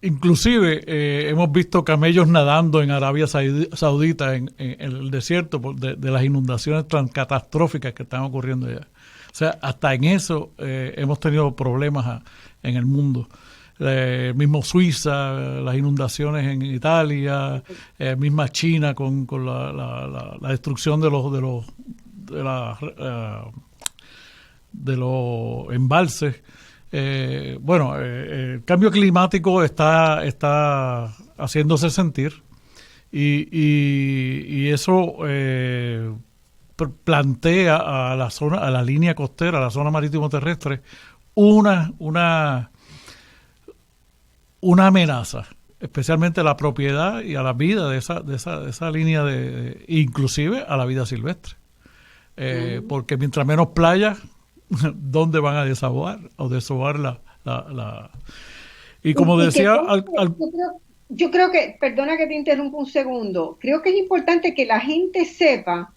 inclusive hemos visto camellos nadando en Arabia Saudita, en el desierto, de las inundaciones tan catastróficas que están ocurriendo allá. O sea, hasta en eso hemos tenido problemas en el mundo. Mismo Suiza, las inundaciones en Italia, misma China con la destrucción de los embalses. El cambio climático está haciéndose sentir y eso plantea a la línea costera, a la zona marítimo terrestre, una amenaza, especialmente a la propiedad y a la vida de esa línea, inclusive a la vida silvestre, porque mientras menos playas, ¿dónde van a desahogar la y como decía yo creo que, perdona que te interrumpa un segundo, creo que es importante que la gente sepa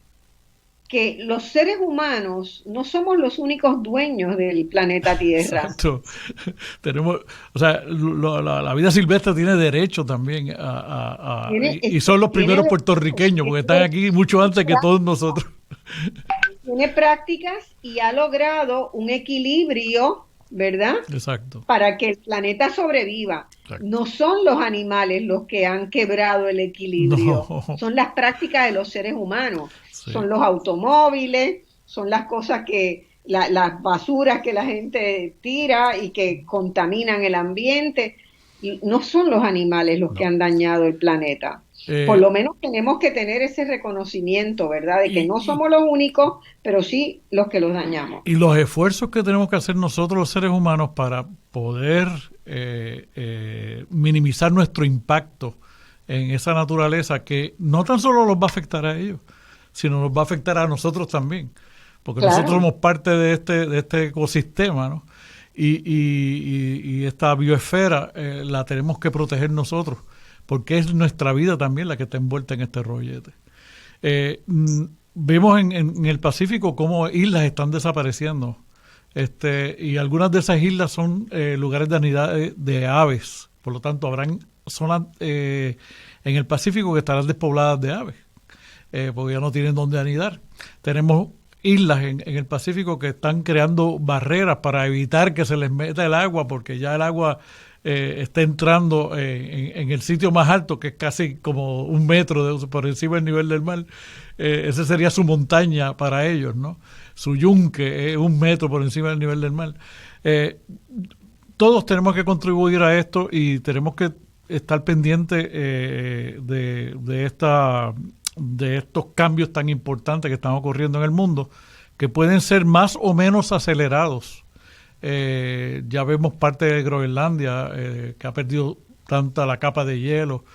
que los seres humanos no somos los únicos dueños del planeta Tierra. Exacto. Tenemos, la vida silvestre tiene derecho también y son los primeros puertorriqueños, porque están aquí mucho antes que todos nosotros. Tiene prácticas y ha logrado un equilibrio ¿verdad? Exacto. Para que el planeta sobreviva. Exacto. No son los animales los que han quebrado el equilibrio, No. son las prácticas de los seres humanos, Sí. son los automóviles, son las cosas las basuras que la gente tira y que contaminan el ambiente. Y no son los animales los que han dañado el planeta. Por lo menos tenemos que tener ese reconocimiento, ¿verdad? De que no somos los únicos, pero sí los que los dañamos. Y los esfuerzos que tenemos que hacer nosotros los seres humanos para poder minimizar nuestro impacto en esa naturaleza, que no tan solo los va a afectar a ellos, sino nos va a afectar a nosotros también, porque Claro. nosotros somos parte de este ecosistema, ¿no? Y esta biosfera la tenemos que proteger nosotros, porque es nuestra vida también la que está envuelta en este rollete. Vemos en el Pacífico cómo islas están desapareciendo, y algunas de esas islas son lugares de anidad de aves, por lo tanto habrán zonas en el Pacífico que estarán despobladas de aves, porque ya no tienen dónde anidar. Tenemos islas en el Pacífico que están creando barreras para evitar que se les meta el agua, porque ya el agua está entrando en el sitio más alto, que es casi como 1 metro por encima del nivel del mar. Esa sería su montaña para ellos, ¿no? Su yunque es 1 metro por encima del nivel del mar. Todos tenemos que contribuir a esto y tenemos que estar pendientes de estos cambios tan importantes que están ocurriendo en el mundo, que pueden ser más o menos acelerados. Ya vemos parte de Groenlandia que ha perdido tanta la capa de hielo.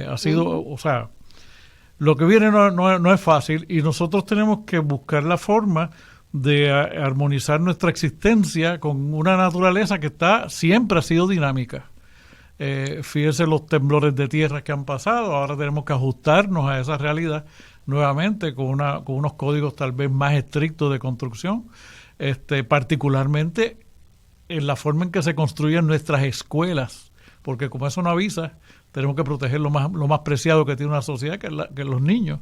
Ha sido, o sea, lo que viene no es fácil, y nosotros tenemos que buscar la forma de armonizar nuestra existencia con una naturaleza que siempre ha sido dinámica. Fíjense los temblores de tierra que han pasado. Ahora tenemos que ajustarnos a esa realidad nuevamente con unos códigos tal vez más estrictos de construcción, particularmente en la forma en que se construyen nuestras escuelas, porque como eso no avisa, tenemos que proteger lo más preciado que tiene una sociedad, que es los niños.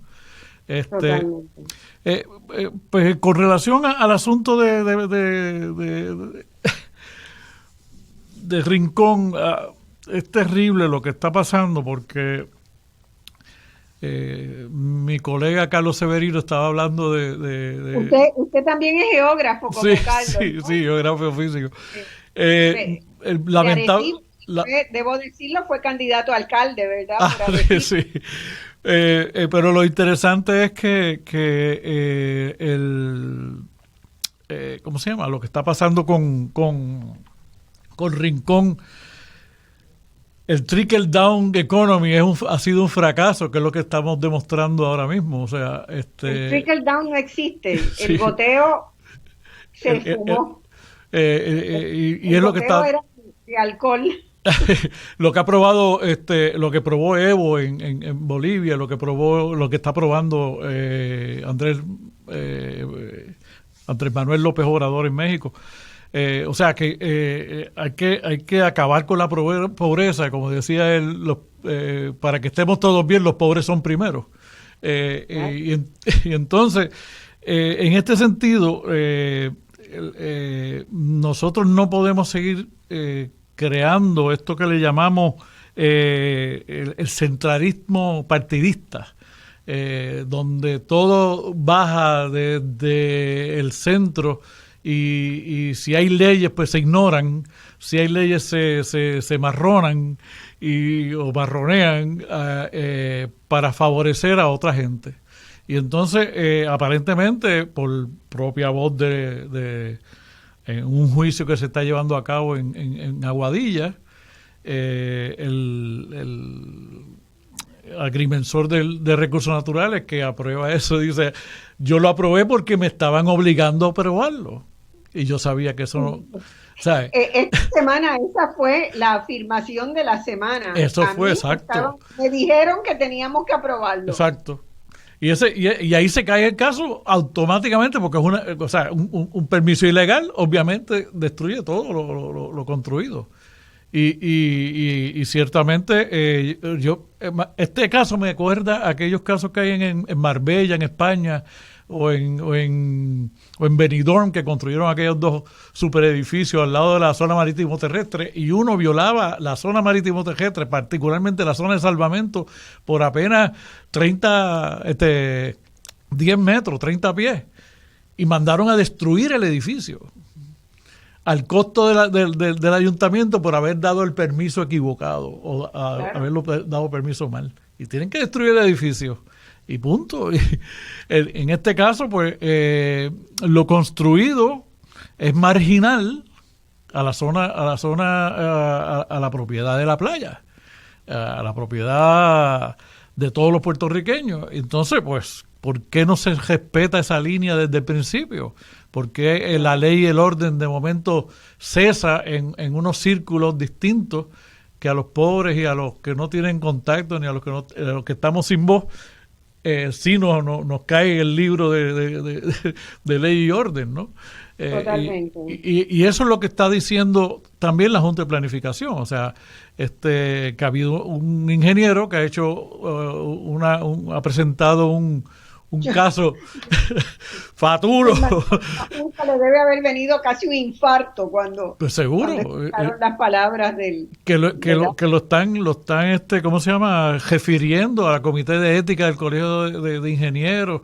Pues con relación al asunto de Rincón, es terrible lo que está pasando, porque mi colega Carlos Severino estaba hablando de Usted también es geógrafo, como sí, Carlos, ¿no? sí, geógrafo físico. Debo decirlo, fue candidato a alcalde, ¿verdad? Sí. Pero lo interesante es que ¿cómo se llama? Lo que está pasando con Rincón, el trickle down economy ha sido un fracaso, que es lo que estamos demostrando ahora mismo. O sea, el trickle down no existe. Sí. El goteo se fumó. Y es lo que está era de alcohol. lo que ha probado, lo que probó Evo en Bolivia, lo que está probando Andrés Manuel López Obrador en México. O sea que hay que acabar con la pobreza, como decía él, para que estemos todos bien, los pobres son primero. Y entonces, en este sentido, nosotros no podemos seguir creando esto que le llamamos el centralismo partidista, donde todo baja desde el centro. Y si hay leyes, pues se ignoran. Si hay leyes, se marronan o marronean para favorecer a otra gente. Y entonces, aparentemente, por propia voz de un juicio que se está llevando a cabo en Aguadilla, el agrimensor de recursos naturales que aprueba eso dice: yo lo aprobé porque me estaban obligando a aprobarlo. Y yo sabía que eso no... ¿sabes? Esta semana, esa fue la afirmación de la semana. Eso fue, exacto. Me dijeron que teníamos que aprobarlo. Exacto. Y ahí se cae el caso automáticamente, porque es un permiso ilegal, obviamente destruye todo lo construido. Y ciertamente este caso me acuerda a aquellos casos que hay en Marbella, en España, o en Benidorm, que construyeron aquellos 2 superedificios al lado de la zona marítimo terrestre, y uno violaba la zona marítimo terrestre, particularmente la zona de salvamento, por apenas 10 metros, 30 pies, y mandaron a destruir el edificio al costo del ayuntamiento por haber dado el permiso equivocado o haberlo dado permiso mal. Y tienen que destruir el edificio. Y punto. Y en este caso, pues, lo construido es marginal a la propiedad de la playa, a la propiedad de todos los puertorriqueños. Entonces, pues, ¿por qué no se respeta esa línea desde el principio? ¿Por qué la ley y el orden de momento cesa en unos círculos distintos que a los pobres y a los que no tienen contacto ni a los que estamos sin voz? Sí nos cae el libro de ley y orden, ¿no? Totalmente. Y eso es lo que está diciendo también la Junta de Planificación. O sea, que ha habido un ingeniero que ha hecho ha presentado un caso faturo. Le debe haber venido casi un infarto cuando, pues seguro, cuando las palabras del que lo están ¿cómo se llama? Refiriendo a la Comité de Ética del Colegio de Ingenieros.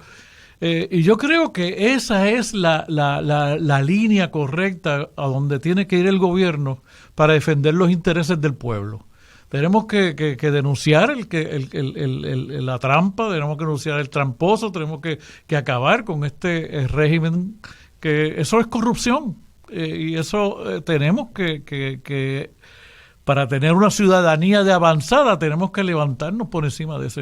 Y yo creo que esa es la línea correcta a donde tiene que ir el gobierno para defender los intereses del pueblo. Tenemos que denunciar la trampa, tenemos que denunciar el tramposo, tenemos que acabar con este régimen, que eso es corrupción. Y eso tenemos que para tener una ciudadanía de avanzada, tenemos que levantarnos por encima de esa.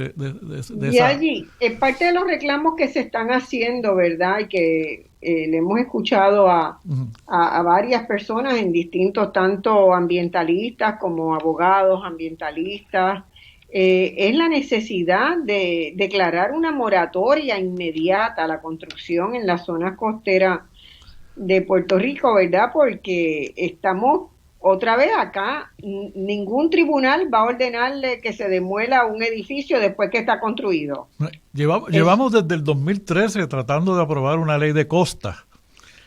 Allí, es parte de los reclamos que se están haciendo, ¿verdad? Y que le hemos escuchado a varias personas en distintos, tanto ambientalistas como abogados ambientalistas, es la necesidad de declarar una moratoria inmediata a la construcción en la zona costera de Puerto Rico, ¿verdad? Porque estamos otra vez acá, ningún tribunal va a ordenarle que se demuela un edificio después que está construido. Llevamos desde el 2013 tratando de aprobar una ley de costa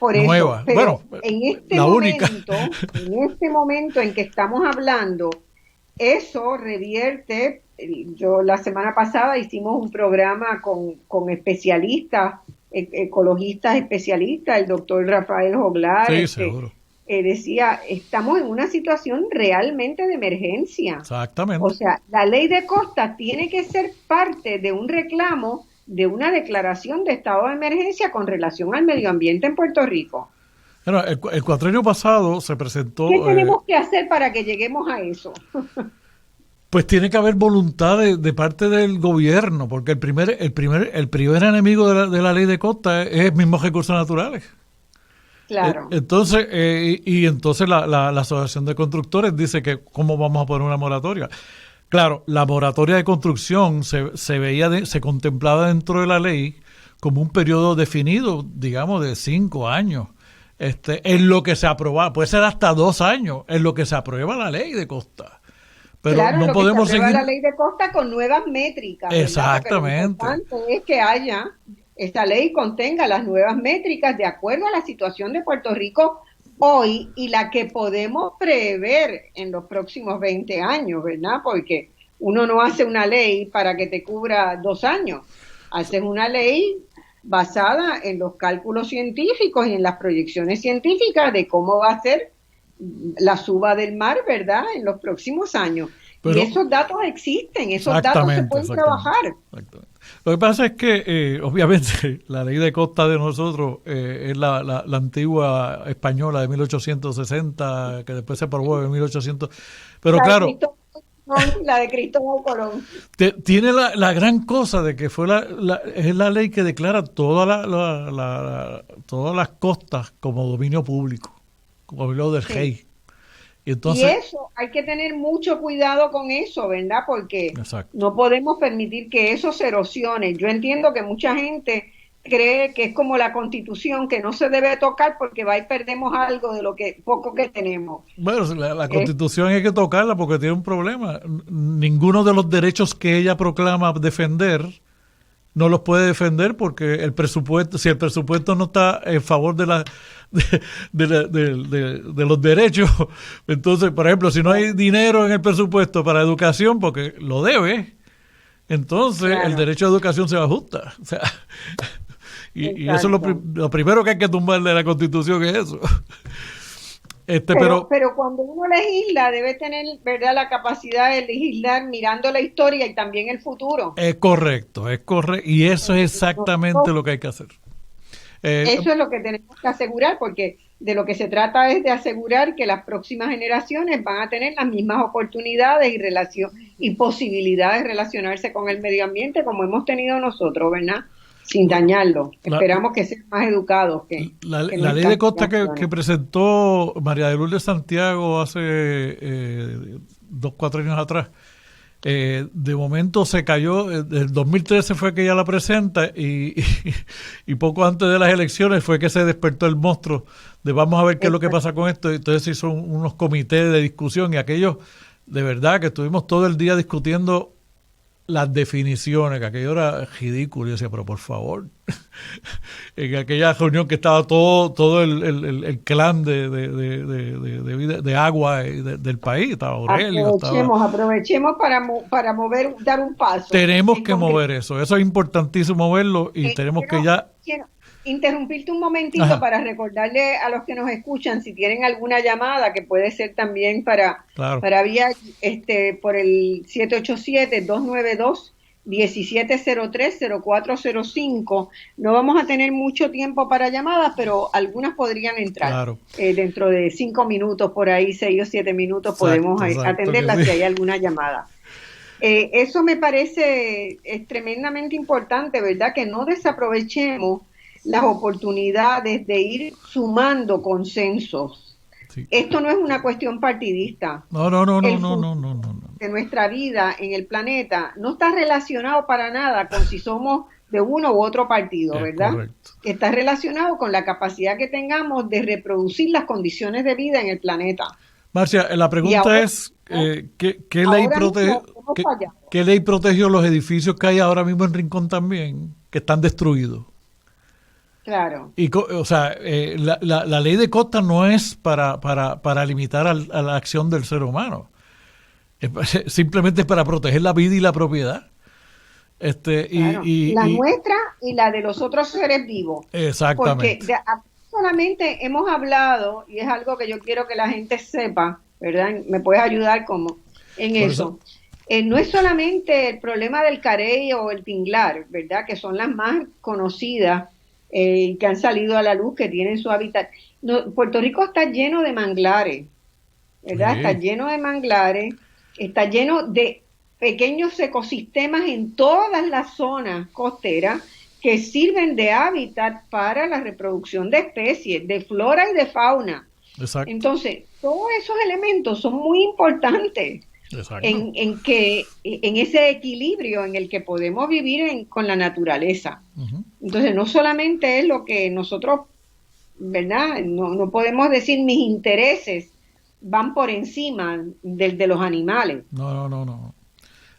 nueva. Eso, pero en este momento en que estamos hablando, eso revierte. Yo la semana pasada hicimos un programa con especialistas, ecologistas especialistas, el doctor Rafael Joglar. Sí, seguro. Decía, estamos en una situación realmente de emergencia. Exactamente. O sea, la ley de costa tiene que ser parte de un reclamo de una declaración de estado de emergencia con relación al medio ambiente en Puerto Rico. Bueno, el cuatrienio pasado se presentó... ¿Qué tenemos que hacer para que lleguemos a eso? Pues tiene que haber voluntad de parte del gobierno, porque el primer enemigo de la ley de costa es mismos recursos naturales. Claro. Entonces, entonces la Asociación de Constructores dice que cómo vamos a poner una moratoria. Claro, la moratoria de construcción se contemplaba dentro de la ley como un periodo definido, digamos, de 5 años. En lo que se aprueba, puede ser hasta 2 años, en lo que se aprueba la ley de costa. Pero claro, no podemos seguir la ley de costa con nuevas métricas. Exactamente. Lo importante es que esta ley contenga las nuevas métricas de acuerdo a la situación de Puerto Rico hoy y la que podemos prever en los próximos 20 años, ¿verdad? Porque uno no hace una ley para que te cubra 2 años. Haces una ley basada en los cálculos científicos y en las proyecciones científicas de cómo va a ser la suba del mar, ¿verdad?, en los próximos años. Pero, y esos datos existen, esos datos se pueden trabajar. Lo que pasa es que, obviamente, la ley de costa de nosotros es la antigua española de 1860, que después se aprobó en 1800. Pero claro, la de Cristóbal Colón. Tiene la gran cosa de que es la ley que declara todas las costas como dominio público, como lo del rey. Y eso, hay que tener mucho cuidado con eso, ¿verdad? Porque no podemos permitir que eso se erosione. Yo entiendo que mucha gente cree que es como la Constitución, que no se debe tocar porque va y perdemos algo de lo poco que tenemos. Bueno, la Constitución hay que tocarla porque tiene un problema. Ninguno de los derechos que ella proclama defender no los puede defender porque el presupuesto, si el presupuesto no está en favor de los derechos, entonces, por ejemplo, si no hay dinero en el presupuesto para educación, porque lo debe, entonces el derecho a educación se ajusta. O sea, y eso es lo primero que hay que tumbar de la Constitución, es eso. Pero cuando uno legisla debe tener, ¿verdad?, la capacidad de legislar mirando la historia y también el futuro. Es correcto, y eso es exactamente lo que hay que hacer. Eso es lo que tenemos que asegurar, porque de lo que se trata es de asegurar que las próximas generaciones van a tener las mismas oportunidades y posibilidades de relacionarse con el medio ambiente como hemos tenido nosotros, ¿verdad? Sin dañarlo. Esperamos que sean más educados. La ley de costa que presentó María de Lourdes Santiago hace 4 años atrás, de momento se cayó. El 2013 fue que ella la presenta y poco antes de las elecciones fue que se despertó el monstruo de vamos a ver qué es lo que pasa con esto. Entonces se hizo unos comités de discusión y aquellos, de verdad que estuvimos todo el día discutiendo las definiciones, que aquello era ridículo. Yo decía, pero por favor, en aquella reunión que estaba todo el clan de agua del país, estaba Aurelio. Aprovechemos para dar un paso. Tenemos que mover eso es importantísimo verlo y tenemos que ya... Quiero interrumpirte un momentito para recordarle a los que nos escuchan, si tienen alguna llamada, que puede ser también para vía por el 787-292-1703-0405. No vamos a tener mucho tiempo para llamadas, pero algunas podrían entrar. Dentro de 5 minutos, por ahí 6 o 7 minutos, podemos atenderlas si hay alguna llamada. Eso me parece tremendamente importante, ¿verdad? Que no desaprovechemos las oportunidades de ir sumando consensos. Sí. Esto no es una cuestión partidista. No. De nuestra vida en el planeta no está relacionado para nada con si somos de uno u otro partido, ¿verdad? Correcto. Está relacionado con la capacidad que tengamos de reproducir las condiciones de vida en el planeta. Marcia, la pregunta es, ¿qué ley protegió los edificios que hay ahora mismo en Rincón también, que están destruidos? Claro. Y, o sea, la ley de costa no es para limitar a la acción del ser humano. Simplemente es para proteger la vida y la propiedad. La nuestra y la de los otros seres vivos. Exactamente. Porque solamente hemos hablado, y es algo que yo quiero que la gente sepa, ¿verdad? ¿Me puedes ayudar en eso? No es solamente el problema del carey o el tinglar, ¿verdad? Que son las más conocidas, que han salido a la luz, que tienen su hábitat. Puerto Rico está lleno de manglares, ¿verdad? Sí. Está lleno de manglares, está lleno de pequeños ecosistemas en todas las zonas costeras que sirven de hábitat para la reproducción de especies, de flora y de fauna. Exacto. Entonces, todos esos elementos son muy importantes. Exacto. En ese equilibrio en el que podemos vivir con la naturaleza. Uh-huh. Entonces, no solamente es lo que nosotros, ¿verdad? No podemos decir mis intereses van por encima de los animales. No.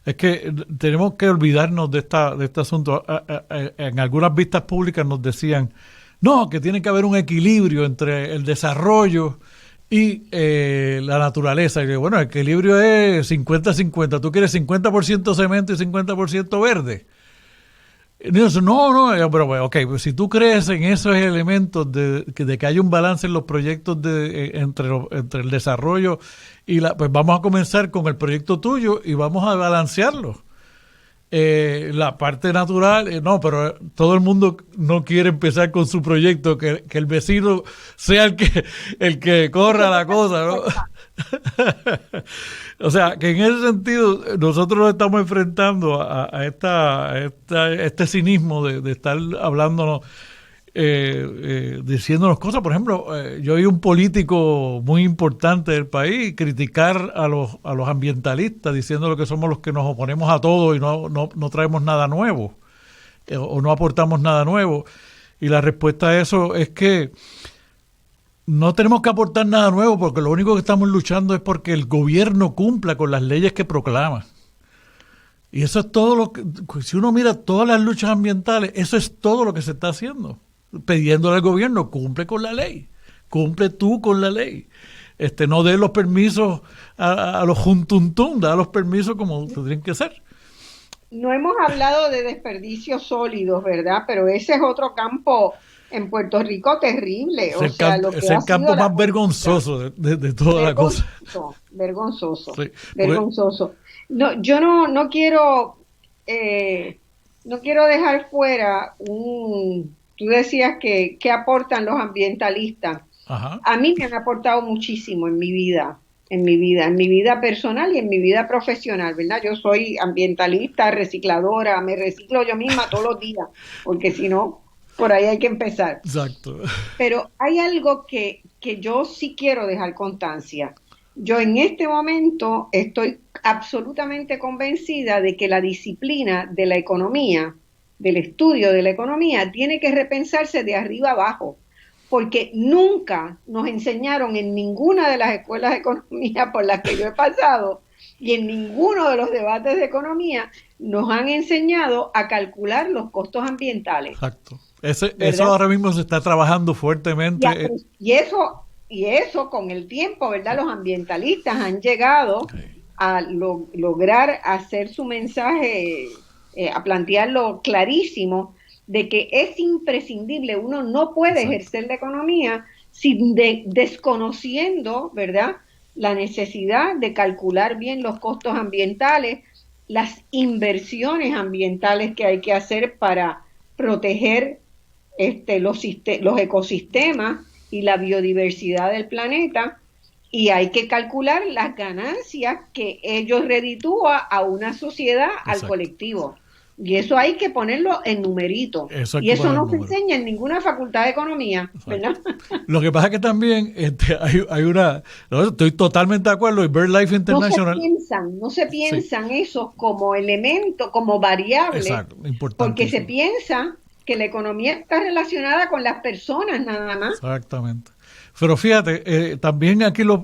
Es que tenemos que olvidarnos de este asunto. En algunas vistas públicas nos decían, no, que tiene que haber un equilibrio entre el desarrollo y la naturaleza. Y bueno, el equilibrio es 50-50. Tú quieres 50% cemento y 50% verde. No, pero ok, pues si tú crees en esos elementos de que hay un balance en los proyectos entre el desarrollo y pues vamos a comenzar con el proyecto tuyo y vamos a balancearlo. La parte natural, no, pero todo el mundo no quiere empezar con su proyecto, que el vecino sea el que corra la cosa, ¿no? O sea, que en ese sentido nosotros nos estamos enfrentando a este cinismo de estar hablándonos, diciéndonos cosas. Por ejemplo, yo oí un político muy importante del país criticar a los ambientalistas, diciendo que somos los que nos oponemos a todo y no traemos nada nuevo, o no aportamos nada nuevo. Y la respuesta a eso es que no tenemos que aportar nada nuevo, porque lo único que estamos luchando es porque el gobierno cumpla con las leyes que proclama. Y eso es todo lo que, si uno mira todas las luchas ambientales, eso es todo lo que se está haciendo, pidiéndole al gobierno, cumple con la ley, cumple tú con la ley. No dé los permisos a los juntuntum, da los permisos como tendrían que ser. No hemos hablado de desperdicios sólidos, ¿verdad? Pero ese es otro campo en Puerto Rico terrible. Es el campo más vergonzoso de toda la cosa. Vergonzoso, sí, vergonzoso. No, yo no quiero dejar fuera tú decías que aportan los ambientalistas. Ajá. A mí me han aportado muchísimo en mi vida personal y en mi vida profesional, ¿verdad? Yo soy ambientalista, recicladora, me reciclo yo misma todos los días, porque si no, por ahí hay que empezar. Exacto. Pero hay algo que yo sí quiero dejar constancia. Yo en este momento estoy absolutamente convencida de que la disciplina de la economía, del estudio de la economía, tiene que repensarse de arriba abajo. Porque nunca nos enseñaron en ninguna de las escuelas de economía por las que yo he pasado y en ninguno de los debates de economía nos han enseñado a calcular los costos ambientales. Exacto. Eso ahora mismo se está trabajando fuertemente. Y eso con el tiempo, ¿verdad? Los ambientalistas han llegado a lograr hacer su mensaje, a plantearlo clarísimo, de que es imprescindible, uno no puede ejercer la economía sin desconociendo, ¿verdad?, la necesidad de calcular bien los costos ambientales, las inversiones ambientales que hay que hacer para proteger los ecosistemas y la biodiversidad del planeta, y hay que calcular las ganancias que ellos reditúa a una sociedad, al colectivo. Y eso hay que ponerlo en numerito. Y eso no se enseña en ninguna facultad de economía, ¿verdad? Lo que pasa es que también hay una... Estoy totalmente de acuerdo, y BirdLife International... No se piensan esos como elemento, como variable. Exacto, porque se piensa que la economía está relacionada con las personas nada más. Exactamente. Pero fíjate, también aquí los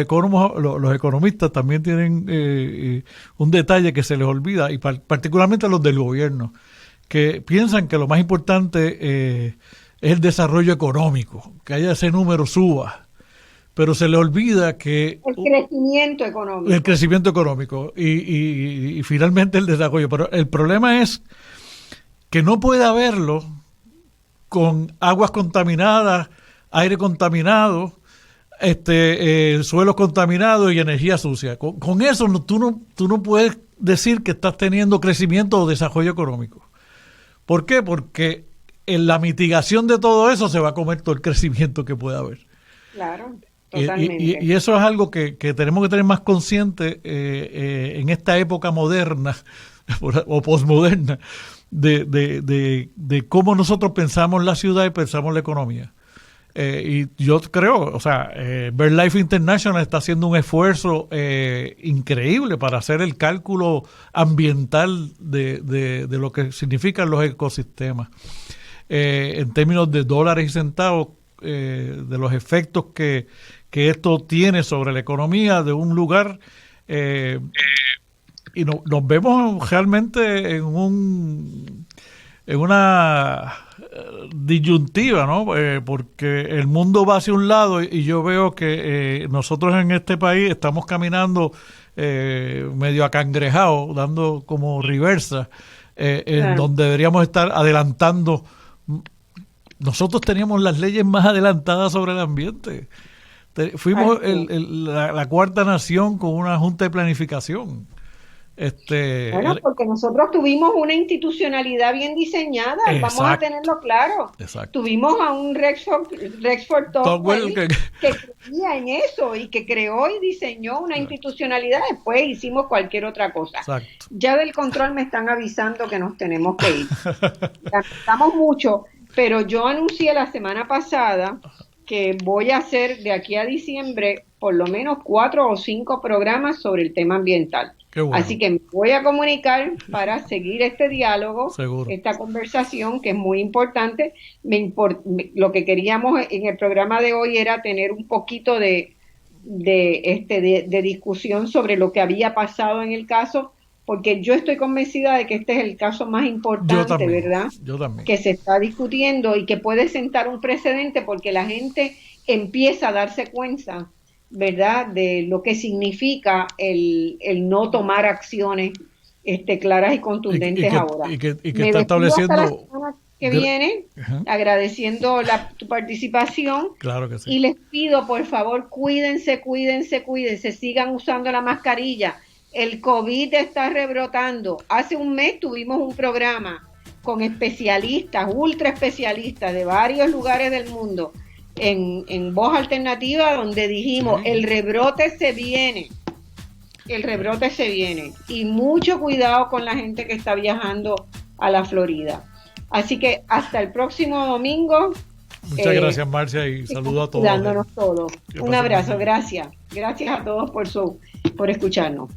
economistas también tienen un detalle que se les olvida, y particularmente los del gobierno, que piensan que lo más importante es el desarrollo económico, que haya ese número suba, pero se les olvida que... El crecimiento económico. El crecimiento económico y finalmente el desarrollo. Pero el problema es que no puede haberlo con aguas contaminadas, aire contaminado, suelos contaminados y energía sucia. Con eso tú no puedes decir que estás teniendo crecimiento o desarrollo económico. ¿Por qué? Porque en la mitigación de todo eso se va a comer todo el crecimiento que pueda haber. Claro, totalmente. Y eso es algo que tenemos que tener más consciente en esta época moderna o posmoderna de cómo nosotros pensamos la ciudad y pensamos la economía. Y yo creo, BirdLife International está haciendo un esfuerzo increíble para hacer el cálculo ambiental de lo que significan los ecosistemas en términos de dólares y centavos, de los efectos que esto tiene sobre la economía de un lugar, y nos vemos realmente en una disyuntiva, ¿no? Porque el mundo va hacia un lado y yo veo que nosotros en este país estamos caminando medio acangrejados, dando como reversa, en donde deberíamos estar adelantando. Nosotros teníamos las leyes más adelantadas sobre el ambiente. Fuimos la cuarta nación con una junta de planificación. Bueno, porque nosotros tuvimos una institucionalidad bien diseñada, vamos a tenerlo claro. Exacto. Tuvimos a un Rexford Tocqueville que creía en eso y que creó y diseñó una institucionalidad. Después hicimos cualquier otra cosa. Exacto. Ya del control me están avisando que nos tenemos que ir. Estamos mucho, pero yo anuncié la semana pasada que voy a hacer de aquí a diciembre por lo menos 4 o 5 programas sobre el tema ambiental. Bueno. Así que me voy a comunicar para seguir este diálogo, Seguro. Esta conversación que es muy importante. Lo que queríamos en el programa de hoy era tener un poquito de discusión sobre lo que había pasado en el caso, porque yo estoy convencida de que este es el caso más importante, ¿verdad? Yo también. Que se está discutiendo y que puede sentar un precedente porque la gente empieza a darse cuenta, ¿verdad?, de lo que significa el no tomar acciones claras y contundentes ahora. Y que está estableciendo... Hasta la semana que viene, agradeciendo tu participación. Claro que sí. Y les pido, por favor, cuídense, sigan usando la mascarilla. El COVID está rebrotando. Hace un mes tuvimos un programa con especialistas, ultra especialistas de varios lugares del mundo en Voz Alternativa, donde dijimos, el rebrote se viene. Y mucho cuidado con la gente que está viajando a la Florida. Así que hasta el próximo domingo. Muchas gracias, Marcia, y saludos a todos. Cuidándonos todos. Un abrazo, gracias. Gracias a todos por escucharnos.